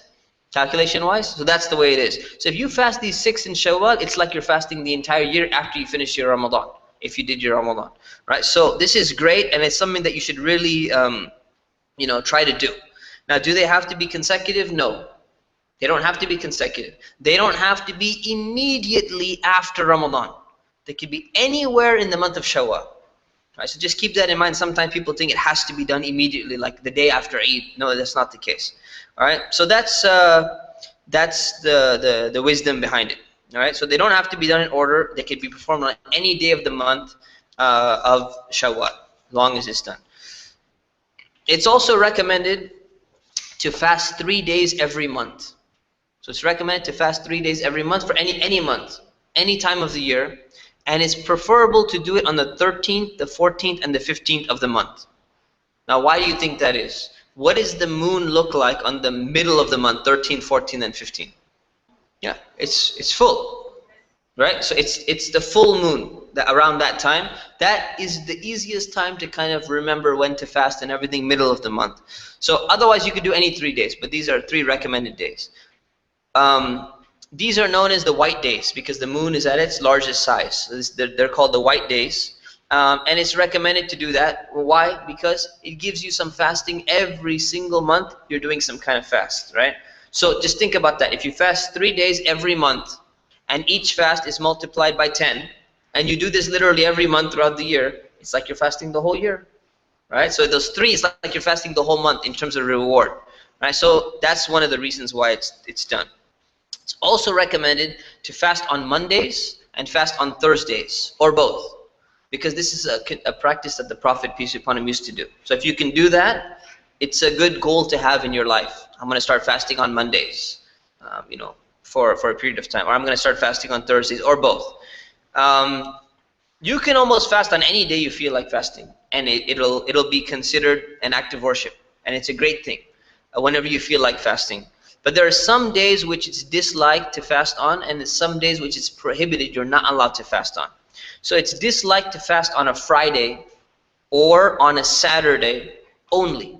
Calculation-wise? So that's the way it is. So if you fast these 6 in Shawwal, it's like you're fasting the entire year after you finish your Ramadan, if you did your Ramadan. Right? So this is great, and it's something that you should really try to do. Now, do they have to be consecutive? No. They don't have to be consecutive. They don't have to be immediately after Ramadan. They could be anywhere in the month of Shawwal. Right? So just keep that in mind. Sometimes people think it has to be done immediately, like the day after Eid. No, that's not the case. All right. So that's the wisdom behind it. All right. So they don't have to be done in order. They could be performed on any day of the month of Shawwal, as long as it's done. It's also recommended to fast 3 days every month. So it's recommended to fast 3 days every month for any month, any time of the year. And it's preferable to do it on the 13th, the 14th, and the 15th of the month. Now, why do you think that is? What does the moon look like on the middle of the month, 13th, 14th, and 15th? Yeah, it's full, right? So it's the full moon around that time. That is the easiest time to kind of remember when to fast and everything, middle of the month. So otherwise, you could do any 3 days, but these are 3 recommended days. These are known as the white days because the moon is at its largest size. So they're called the white days. And it's recommended to do that. Why? Because it gives you some fasting every single month. You're doing some kind of fast, right? So just think about that. If you fast 3 days every month, and each fast is multiplied by 10, and you do this literally every month throughout the year, it's like you're fasting the whole year, right? So those 3 is like you're fasting the whole month in terms of reward, right? So that's one of the reasons why it's done. It's also recommended to fast on Mondays and fast on Thursdays, or both, because this is a practice that the Prophet, peace be upon him, used to do. So if you can do that, it's a good goal to have in your life. I'm going to start fasting on Mondays, for a period of time, or I'm going to start fasting on Thursdays, or both. You can almost fast on any day you feel like fasting, and it'll be considered an act of worship, and it's a great thing whenever you feel like fasting. But there are some days which it's disliked to fast on, and some days which it's prohibited, you're not allowed to fast on. So it's disliked to fast on a Friday or on a Saturday only.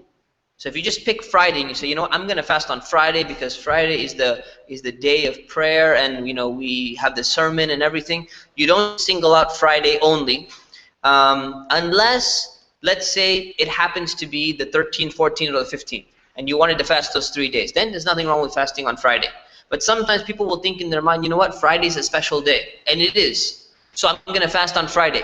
So if you just pick Friday and you say, I'm going to fast on Friday because Friday is the day of prayer, and we have the sermon and everything. You don't single out Friday only, unless, let's say, it happens to be the 13th, 14th, or the 15th. And you wanted to fast those 3 days, then there's nothing wrong with fasting on Friday. But sometimes people will think in their mind, Friday is a special day. And it is. So I'm going to fast on Friday.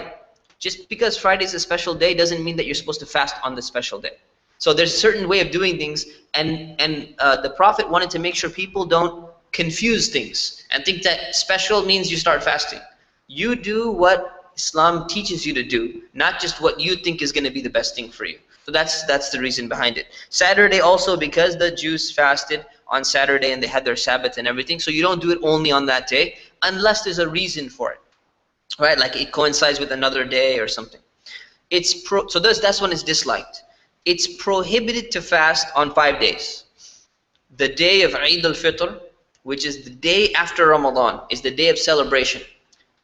Just because Friday is a special day doesn't mean that you're supposed to fast on the special day. So there's a certain way of doing things. And the Prophet wanted to make sure people don't confuse things and think that special means you start fasting. You do what Islam teaches you to do, not just what you think is going to be the best thing for you. So that's the reason behind it. Saturday also, because the Jews fasted on Saturday and they had their Sabbath and everything, so you don't do it only on that day unless there's a reason for it, right? Like it coincides with another day or something. So that's when it's disliked. It's prohibited to fast on 5 days. The day of Eid al-Fitr, which is the day after Ramadan, is the day of celebration.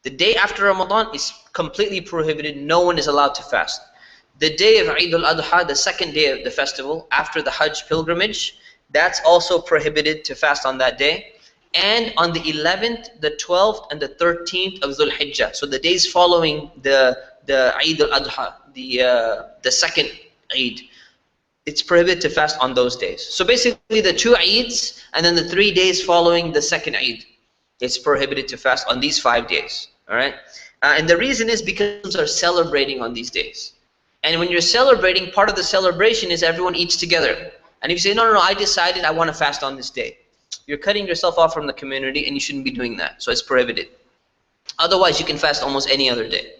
The day after Ramadan is completely prohibited. No one is allowed to fast. The day of Eid al-Adha, the second day of the festival, after the Hajj pilgrimage, that's also prohibited to fast on that day. And on the 11th, the 12th, and the 13th of Dhul Hijjah. So the days following the Eid al-Adha, the second Eid, it's prohibited to fast on those days. So basically the 2 Eids and then the 3 days following the second Eid, it's prohibited to fast on these 5 days. All right. And the reason is because Muslims are celebrating on these days. And when you're celebrating, part of the celebration is everyone eats together. And if you say, no, no, no, I decided I want to fast on this day, you're cutting yourself off from the community, and you shouldn't be doing that. So it's prohibited. Otherwise, you can fast almost any other day.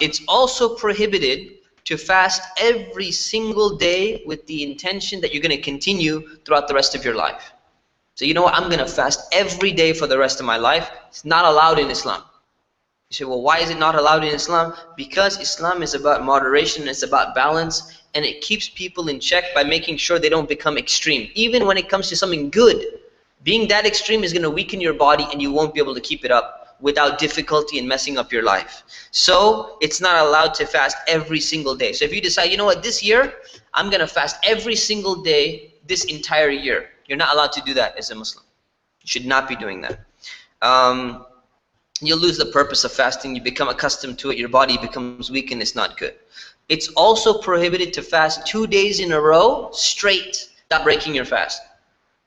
It's also prohibited to fast every single day with the intention that you're going to continue throughout the rest of your life. So you know what, I'm going to fast every day for the rest of my life. It's not allowed in Islam. You say, well, why is it not allowed in Islam? Because Islam is about moderation, it's about balance, and it keeps people in check by making sure they don't become extreme. Even when it comes to something good, being that extreme is going to weaken your body, and you won't be able to keep it up without difficulty and messing up your life. So it's not allowed to fast every single day. So if you decide, you know what, this year I'm going to fast every single day this entire year, you're not allowed to do that as a Muslim. You should not be doing that. You'll lose the purpose of fasting. You become accustomed to it. Your body becomes weak, and it's not good. It's also prohibited to fast 2 days in a row straight without breaking your fast.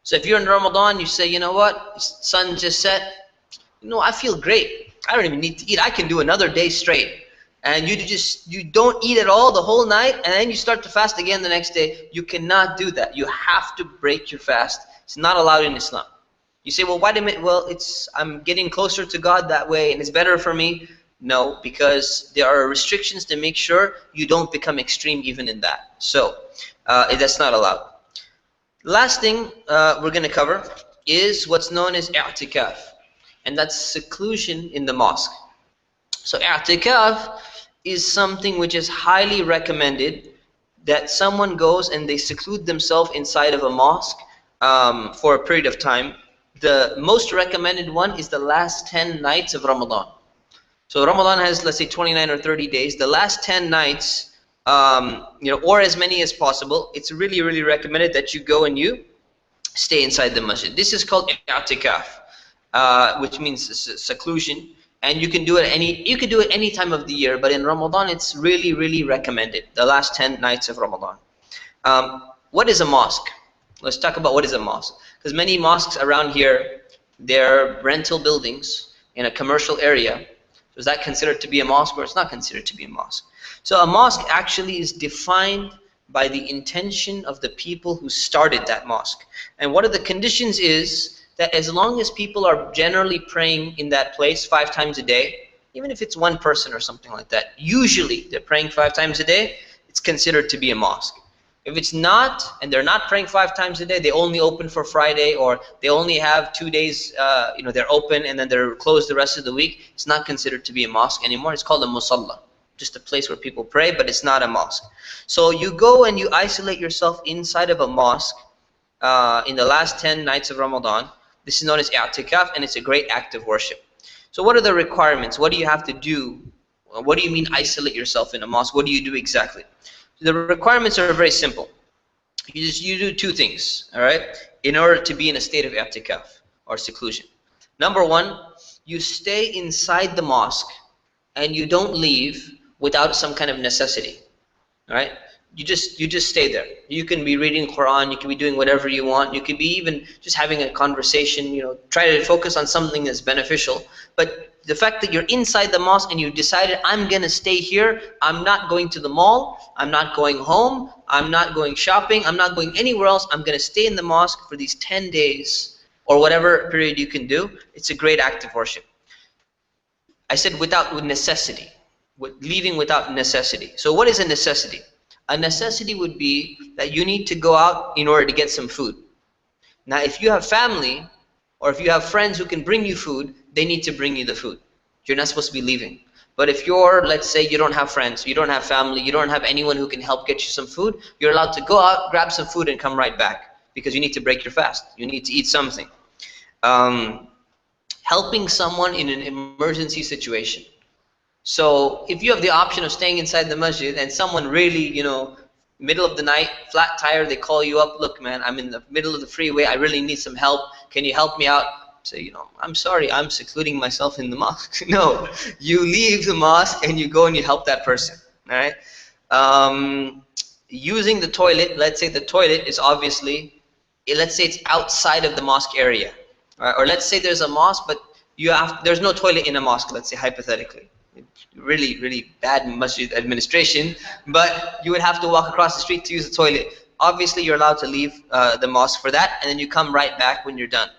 So if you're in Ramadan, you say, you know what, sun just set, you know, I feel great. I don't even need to eat. I can do another day straight. And you don't eat at all the whole night, and then you start to fast again the next day. You cannot do that. You have to break your fast. It's not allowed in Islam. You say, well, wait a minute, well, I'm getting closer to God that way, and it's better for me. No, because there are restrictions to make sure you don't become extreme even in that. So that's not allowed. Last thing we're going to cover is what's known as i'tikaf, and that's seclusion in the mosque. So i'tikaf is something which is highly recommended, that someone goes and they seclude themselves inside of a mosque for a period of time. The most recommended one is the last 10 nights of Ramadan. So Ramadan has, let's say, 29 or 30 days. The last 10 nighs, or as many as possible, it's really, really recommended that you go and you stay inside the masjid. This is called i'tikaf, which means seclusion. And you can do it any time of the year, but in Ramadan it's really, really recommended, the last 10 nights of Ramadan. What is a mosque? Let's talk about what is a mosque. Because many mosques around here, they're rental buildings in a commercial area. So is that considered to be a mosque, or it's not considered to be a mosque? So a mosque actually is defined by the intention of the people who started that mosque. And one of the conditions is that as long as people are generally praying in that place 5 times a day, even if it's one person or something like that, usually they're praying 5 times a day, it's considered to be a mosque. If it's not, and they're not praying 5 times a day, they only open for Friday, or they only have 2 days, they're open and then they're closed the rest of the week, it's not considered to be a mosque anymore. It's called a musalla, just a place where people pray, but it's not a mosque. So you go and you isolate yourself inside of a mosque in the last 10 nights of Ramadan. This is known as i'tikaf, and it's a great act of worship. So what are the requirements? What do you have to do? What do you mean isolate yourself in a mosque? What do you do exactly? The requirements are very simple. You do 2 things, all right, in order to be in a state of i'tikaf or seclusion. Number 1, you stay inside the mosque and you don't leave without some kind of necessity, all right? You just stay there. You can be reading Quran, you can be doing whatever you want, you could be even just having a conversation, try to focus on something that's beneficial. But the fact that you're inside the mosque and you decided, I'm going to stay here, I'm not going to the mall, I'm not going home, I'm not going shopping, I'm not going anywhere else, I'm going to stay in the mosque for these 10 days or whatever period you can do, it's a great act of worship. I said with necessity, leaving without necessity. So what is a necessity? A necessity would be that you need to go out in order to get some food. Now if you have family, or if you have friends who can bring you food, they need to bring you the food. You're not supposed to be leaving. But if let's say you don't have friends, you don't have family, you don't have anyone who can help get you some food, you're allowed to go out, grab some food, and come right back, because you need to break your fast. You need to eat something. Helping someone in an emergency situation. So if you have the option of staying inside the masjid and someone really, middle of the night, flat tire, they call you up, look man, I'm in the middle of the freeway, I really need some help, can you help me out? Say, I'm sorry, I'm secluding myself in the mosque. No, you leave the mosque and you go and you help that person, all right? Using the toilet, let's say the toilet is obviously, let's say it's outside of the mosque area, right? Or let's say there's a mosque, but there's no toilet in a mosque, let's say hypothetically. Really, really bad masjid administration, but you would have to walk across the street to use the toilet. Obviously, you're allowed to leave the mosque for that, and then you come right back when you're done.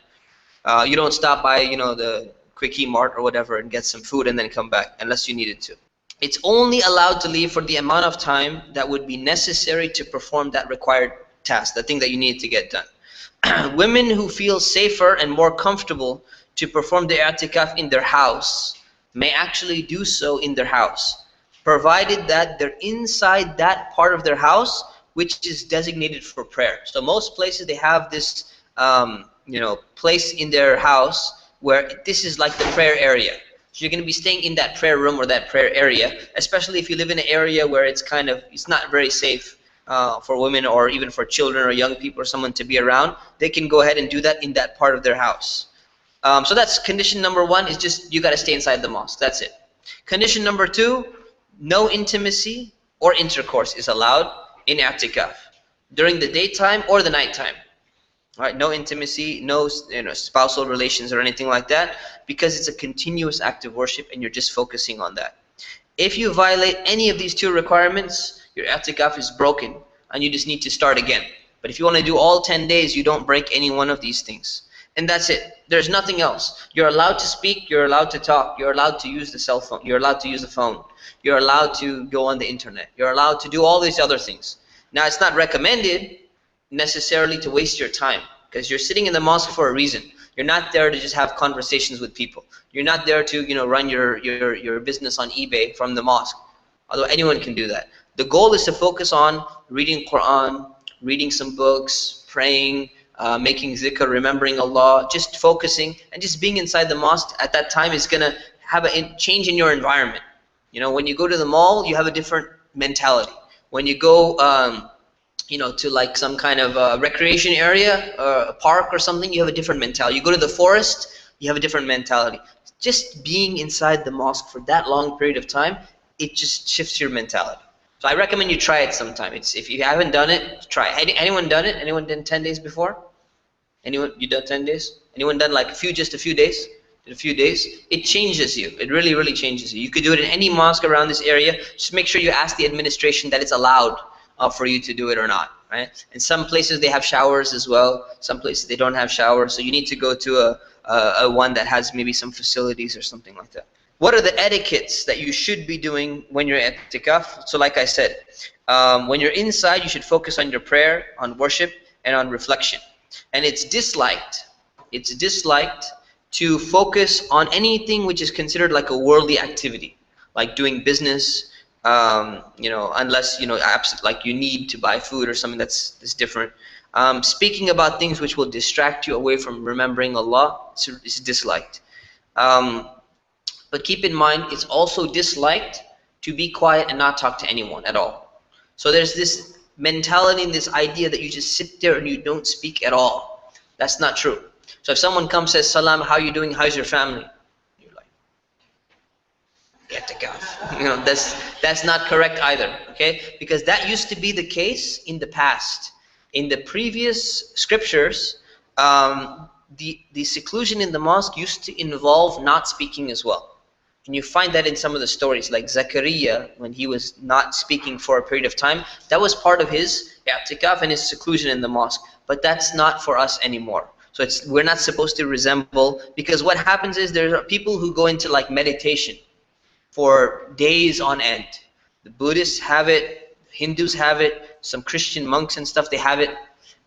You don't stop by, the Quickie Mart or whatever and get some food and then come back, unless you needed to. It's only allowed to leave for the amount of time that would be necessary to perform that required task, the thing that you need to get done. Women who feel safer and more comfortable to perform the i'tikaf in their house may actually do so in their house, provided that they're inside that part of their house which is designated for prayer. So most places they have this place in their house where this is like the prayer area. So you're going to be staying in that prayer room or that prayer area, especially if you live in an area where it's not very safe for women or even for children or young people or someone to be around. They can go ahead and do that in that part of their house. So that's condition number one, is just you got to stay inside the mosque. That's it. Condition number two, no intimacy or intercourse is allowed in i'tikaf during the daytime or the nighttime. All right, no intimacy, no spousal relations or anything like that, because it's a continuous act of worship and you're just focusing on that. If you violate any of these two requirements, your i'tikaf is broken and you just need to start again. But if you want to do all 10 days, you don't break any one of these things. And that's it. There's nothing else. You're allowed to speak, you're allowed to talk, you're allowed to use the cell phone, you're allowed to use the phone, you're allowed to go on the internet, you're allowed to do all these other things. Now, it's not recommended necessarily to waste your time, because you're sitting in the mosque for a reason. You're not there to just have conversations with people. You're not there to run your business on eBay from the mosque, although anyone can do that. The goal is to focus on reading Quran, reading some books, praying, making zikr, remembering Allah, just focusing, and just being inside the mosque at that time is going to have a change in your environment. When you go to the mall, you have a different mentality. When you go to like some kind of recreation area, a park or something, you have a different mentality. You go to the forest, you have a different mentality. Just being inside the mosque for that long period of time, it just shifts your mentality. So I recommend you try it sometime. If you haven't done it, try it. Anyone done it? Anyone done 10 days before? Anyone? You done 10 days? Anyone done like just a few days? In a few days? It changes you. It really, really changes you. You could do it in any mosque around this area. Just make sure you ask the administration that it's allowed for you to do it or not, right? In some places they have showers as well. Some places they don't have showers. So you need to go to a one that has maybe some facilities or something like that. What are the etiquettes that you should be doing when you're at i'tikaf? So like I said, when you're inside, you should focus on your prayer, on worship, and on reflection. And it's disliked to focus on anything which is considered like a worldly activity, like doing business, unless like you need to buy food or something that's different. Speaking about things which will distract you away from remembering Allah is disliked. But keep in mind, it's also disliked to be quiet and not talk to anyone at all. So there's this mentality and this idea that you just sit there and you don't speak at all. That's not true. So if someone comes and says, "Salam, how are you doing? How's your family?" You're like, "i'tikaf." That's not correct either. Okay, because that used to be the case in the past. In the previous scriptures, the seclusion in the mosque used to involve not speaking as well. And you find that in some of the stories, like Zachariah, when he was not speaking for a period of time, that was part of his i'tikaf and his seclusion in the mosque. But that's not for us anymore. So we're not supposed to resemble, because what happens is there are people who go into like meditation for days on end. The Buddhists have it, Hindus have it, some Christian monks and stuff, they have it.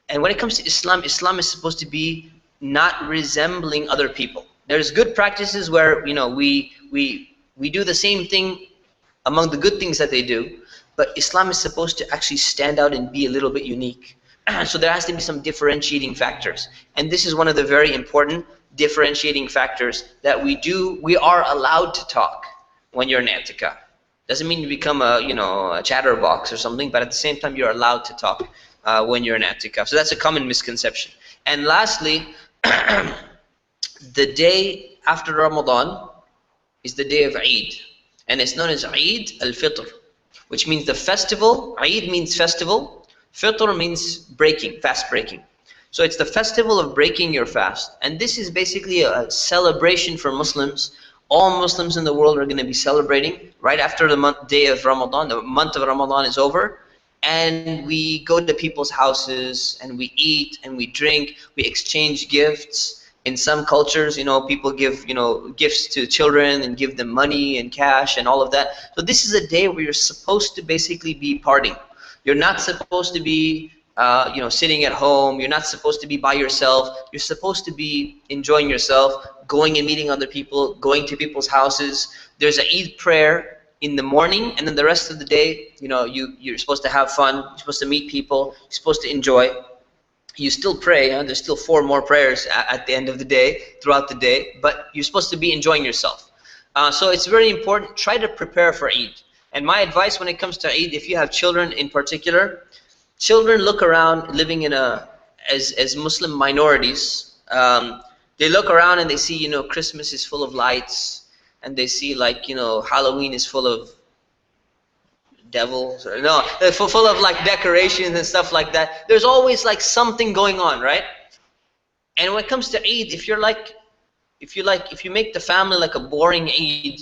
And when it comes to Islam, Islam is supposed to be not resembling other people. There's good practices where we do the same thing among the good things that they do, but Islam is supposed to actually stand out and be a little bit unique. So there has to be some differentiating factors, and this is one of the very important differentiating factors that we are allowed to talk when you're in i'tikaf. Doesn't mean you become a chatterbox or something, but at the same time you're allowed to talk when you're in i'tikaf. So that's a common misconception. And lastly, the day after Ramadan is the day of Eid, and it's known as Eid al-Fitr, which means the festival. Eid means festival, Fitr means breaking, fast breaking. So it's the festival of breaking your fast. And this is basically a celebration for Muslims. All Muslims in the world are going to be celebrating right after the day of Ramadan. The month of Ramadan is over. And we go to people's houses and we eat and we drink. We exchange gifts. In some cultures, people give, gifts to children and give them money and cash and all of that. So this is a day where you're supposed to basically be partying. You're not supposed to be sitting at home. You're not supposed to be by yourself. You're supposed to be enjoying yourself, going and meeting other people, going to people's houses. There's an Eid prayer in the morning, and then the rest of the day, you're supposed to have fun. You're supposed to meet people. You're supposed to enjoy. You still pray. There's still 4 more prayers at the end of the day, throughout the day, but you're supposed to be enjoying yourself. So it's very important. Try to prepare for Eid. And my advice when it comes to Eid, if you have children in particular, children look around living in as Muslim minorities. They look around and they see, Christmas is full of lights, and they see Halloween is full of devils, or full of decorations and stuff like that. There's always something going on, right? And when it comes to Eid, if you make the family like a boring Eid,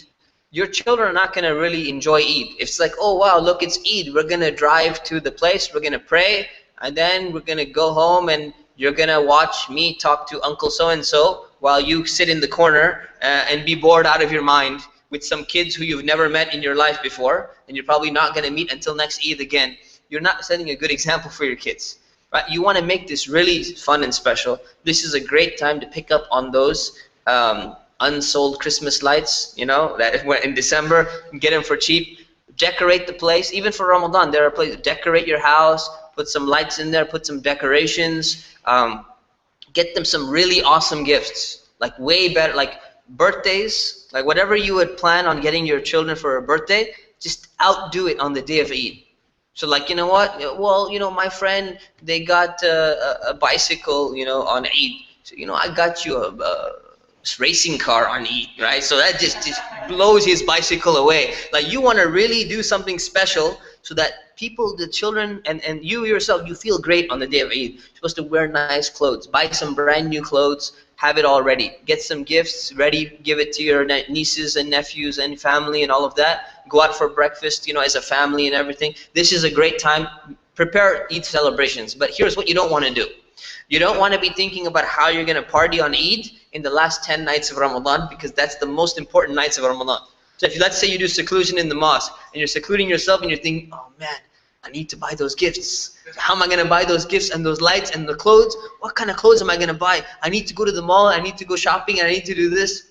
your children are not going to really enjoy Eid. It's oh wow, look, it's Eid. We're going to drive to the place, we're going to pray, and then we're going to go home and you're going to watch me talk to Uncle so-and-so while you sit in the corner and be bored out of your mind with some kids who you've never met in your life before, and you're probably not going to meet until next Eid again. You're not setting a good example for your kids, right? You want to make this really fun and special. This is a great time to pick up on those unsold Christmas lights, that in December, get them for cheap. Decorate the place, even for Ramadan. There are places, decorate your house, put some lights in there, put some decorations, get them some really awesome gifts, way better, birthdays, whatever you would plan on getting your children for a birthday, just outdo it on the day of Eid. So you know what? Well, my friend, they got a bicycle, on Eid. So, I got you a racing car on Eid, right? So that just blows his bicycle away. You want to really do something special so that people, the children, and you yourself, you feel great on the day of Eid. You're supposed to wear nice clothes, buy some brand new clothes, have it all ready. Get some gifts ready, give it to your nieces and nephews and family and all of that. Go out for breakfast, as a family and everything. This is a great time. Prepare Eid celebrations. But here's what you don't want to do. You don't want to be thinking about how you're going to party on Eid in the last 10 nights of Ramadan, because that's the most important nights of Ramadan. So let's say you do seclusion in the mosque, and you're secluding yourself and you're thinking, oh man, I need to buy those gifts. How am I going to buy those gifts and those lights and the clothes? What kind of clothes am I going to buy? I need to go to the mall, I need to go shopping, and I need to do this.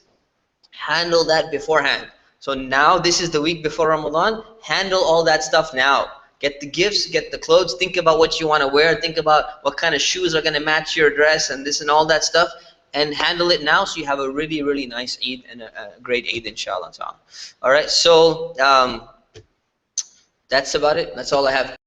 Handle that beforehand. So now this is the week before Ramadan. Handle all that stuff now. Get the gifts, get the clothes, think about what you want to wear, think about what kind of shoes are going to match your dress and this and all that stuff, and handle it now so you have a really, really nice Eid and a great Eid, inshallah. Alright, so that's about it. That's all I have.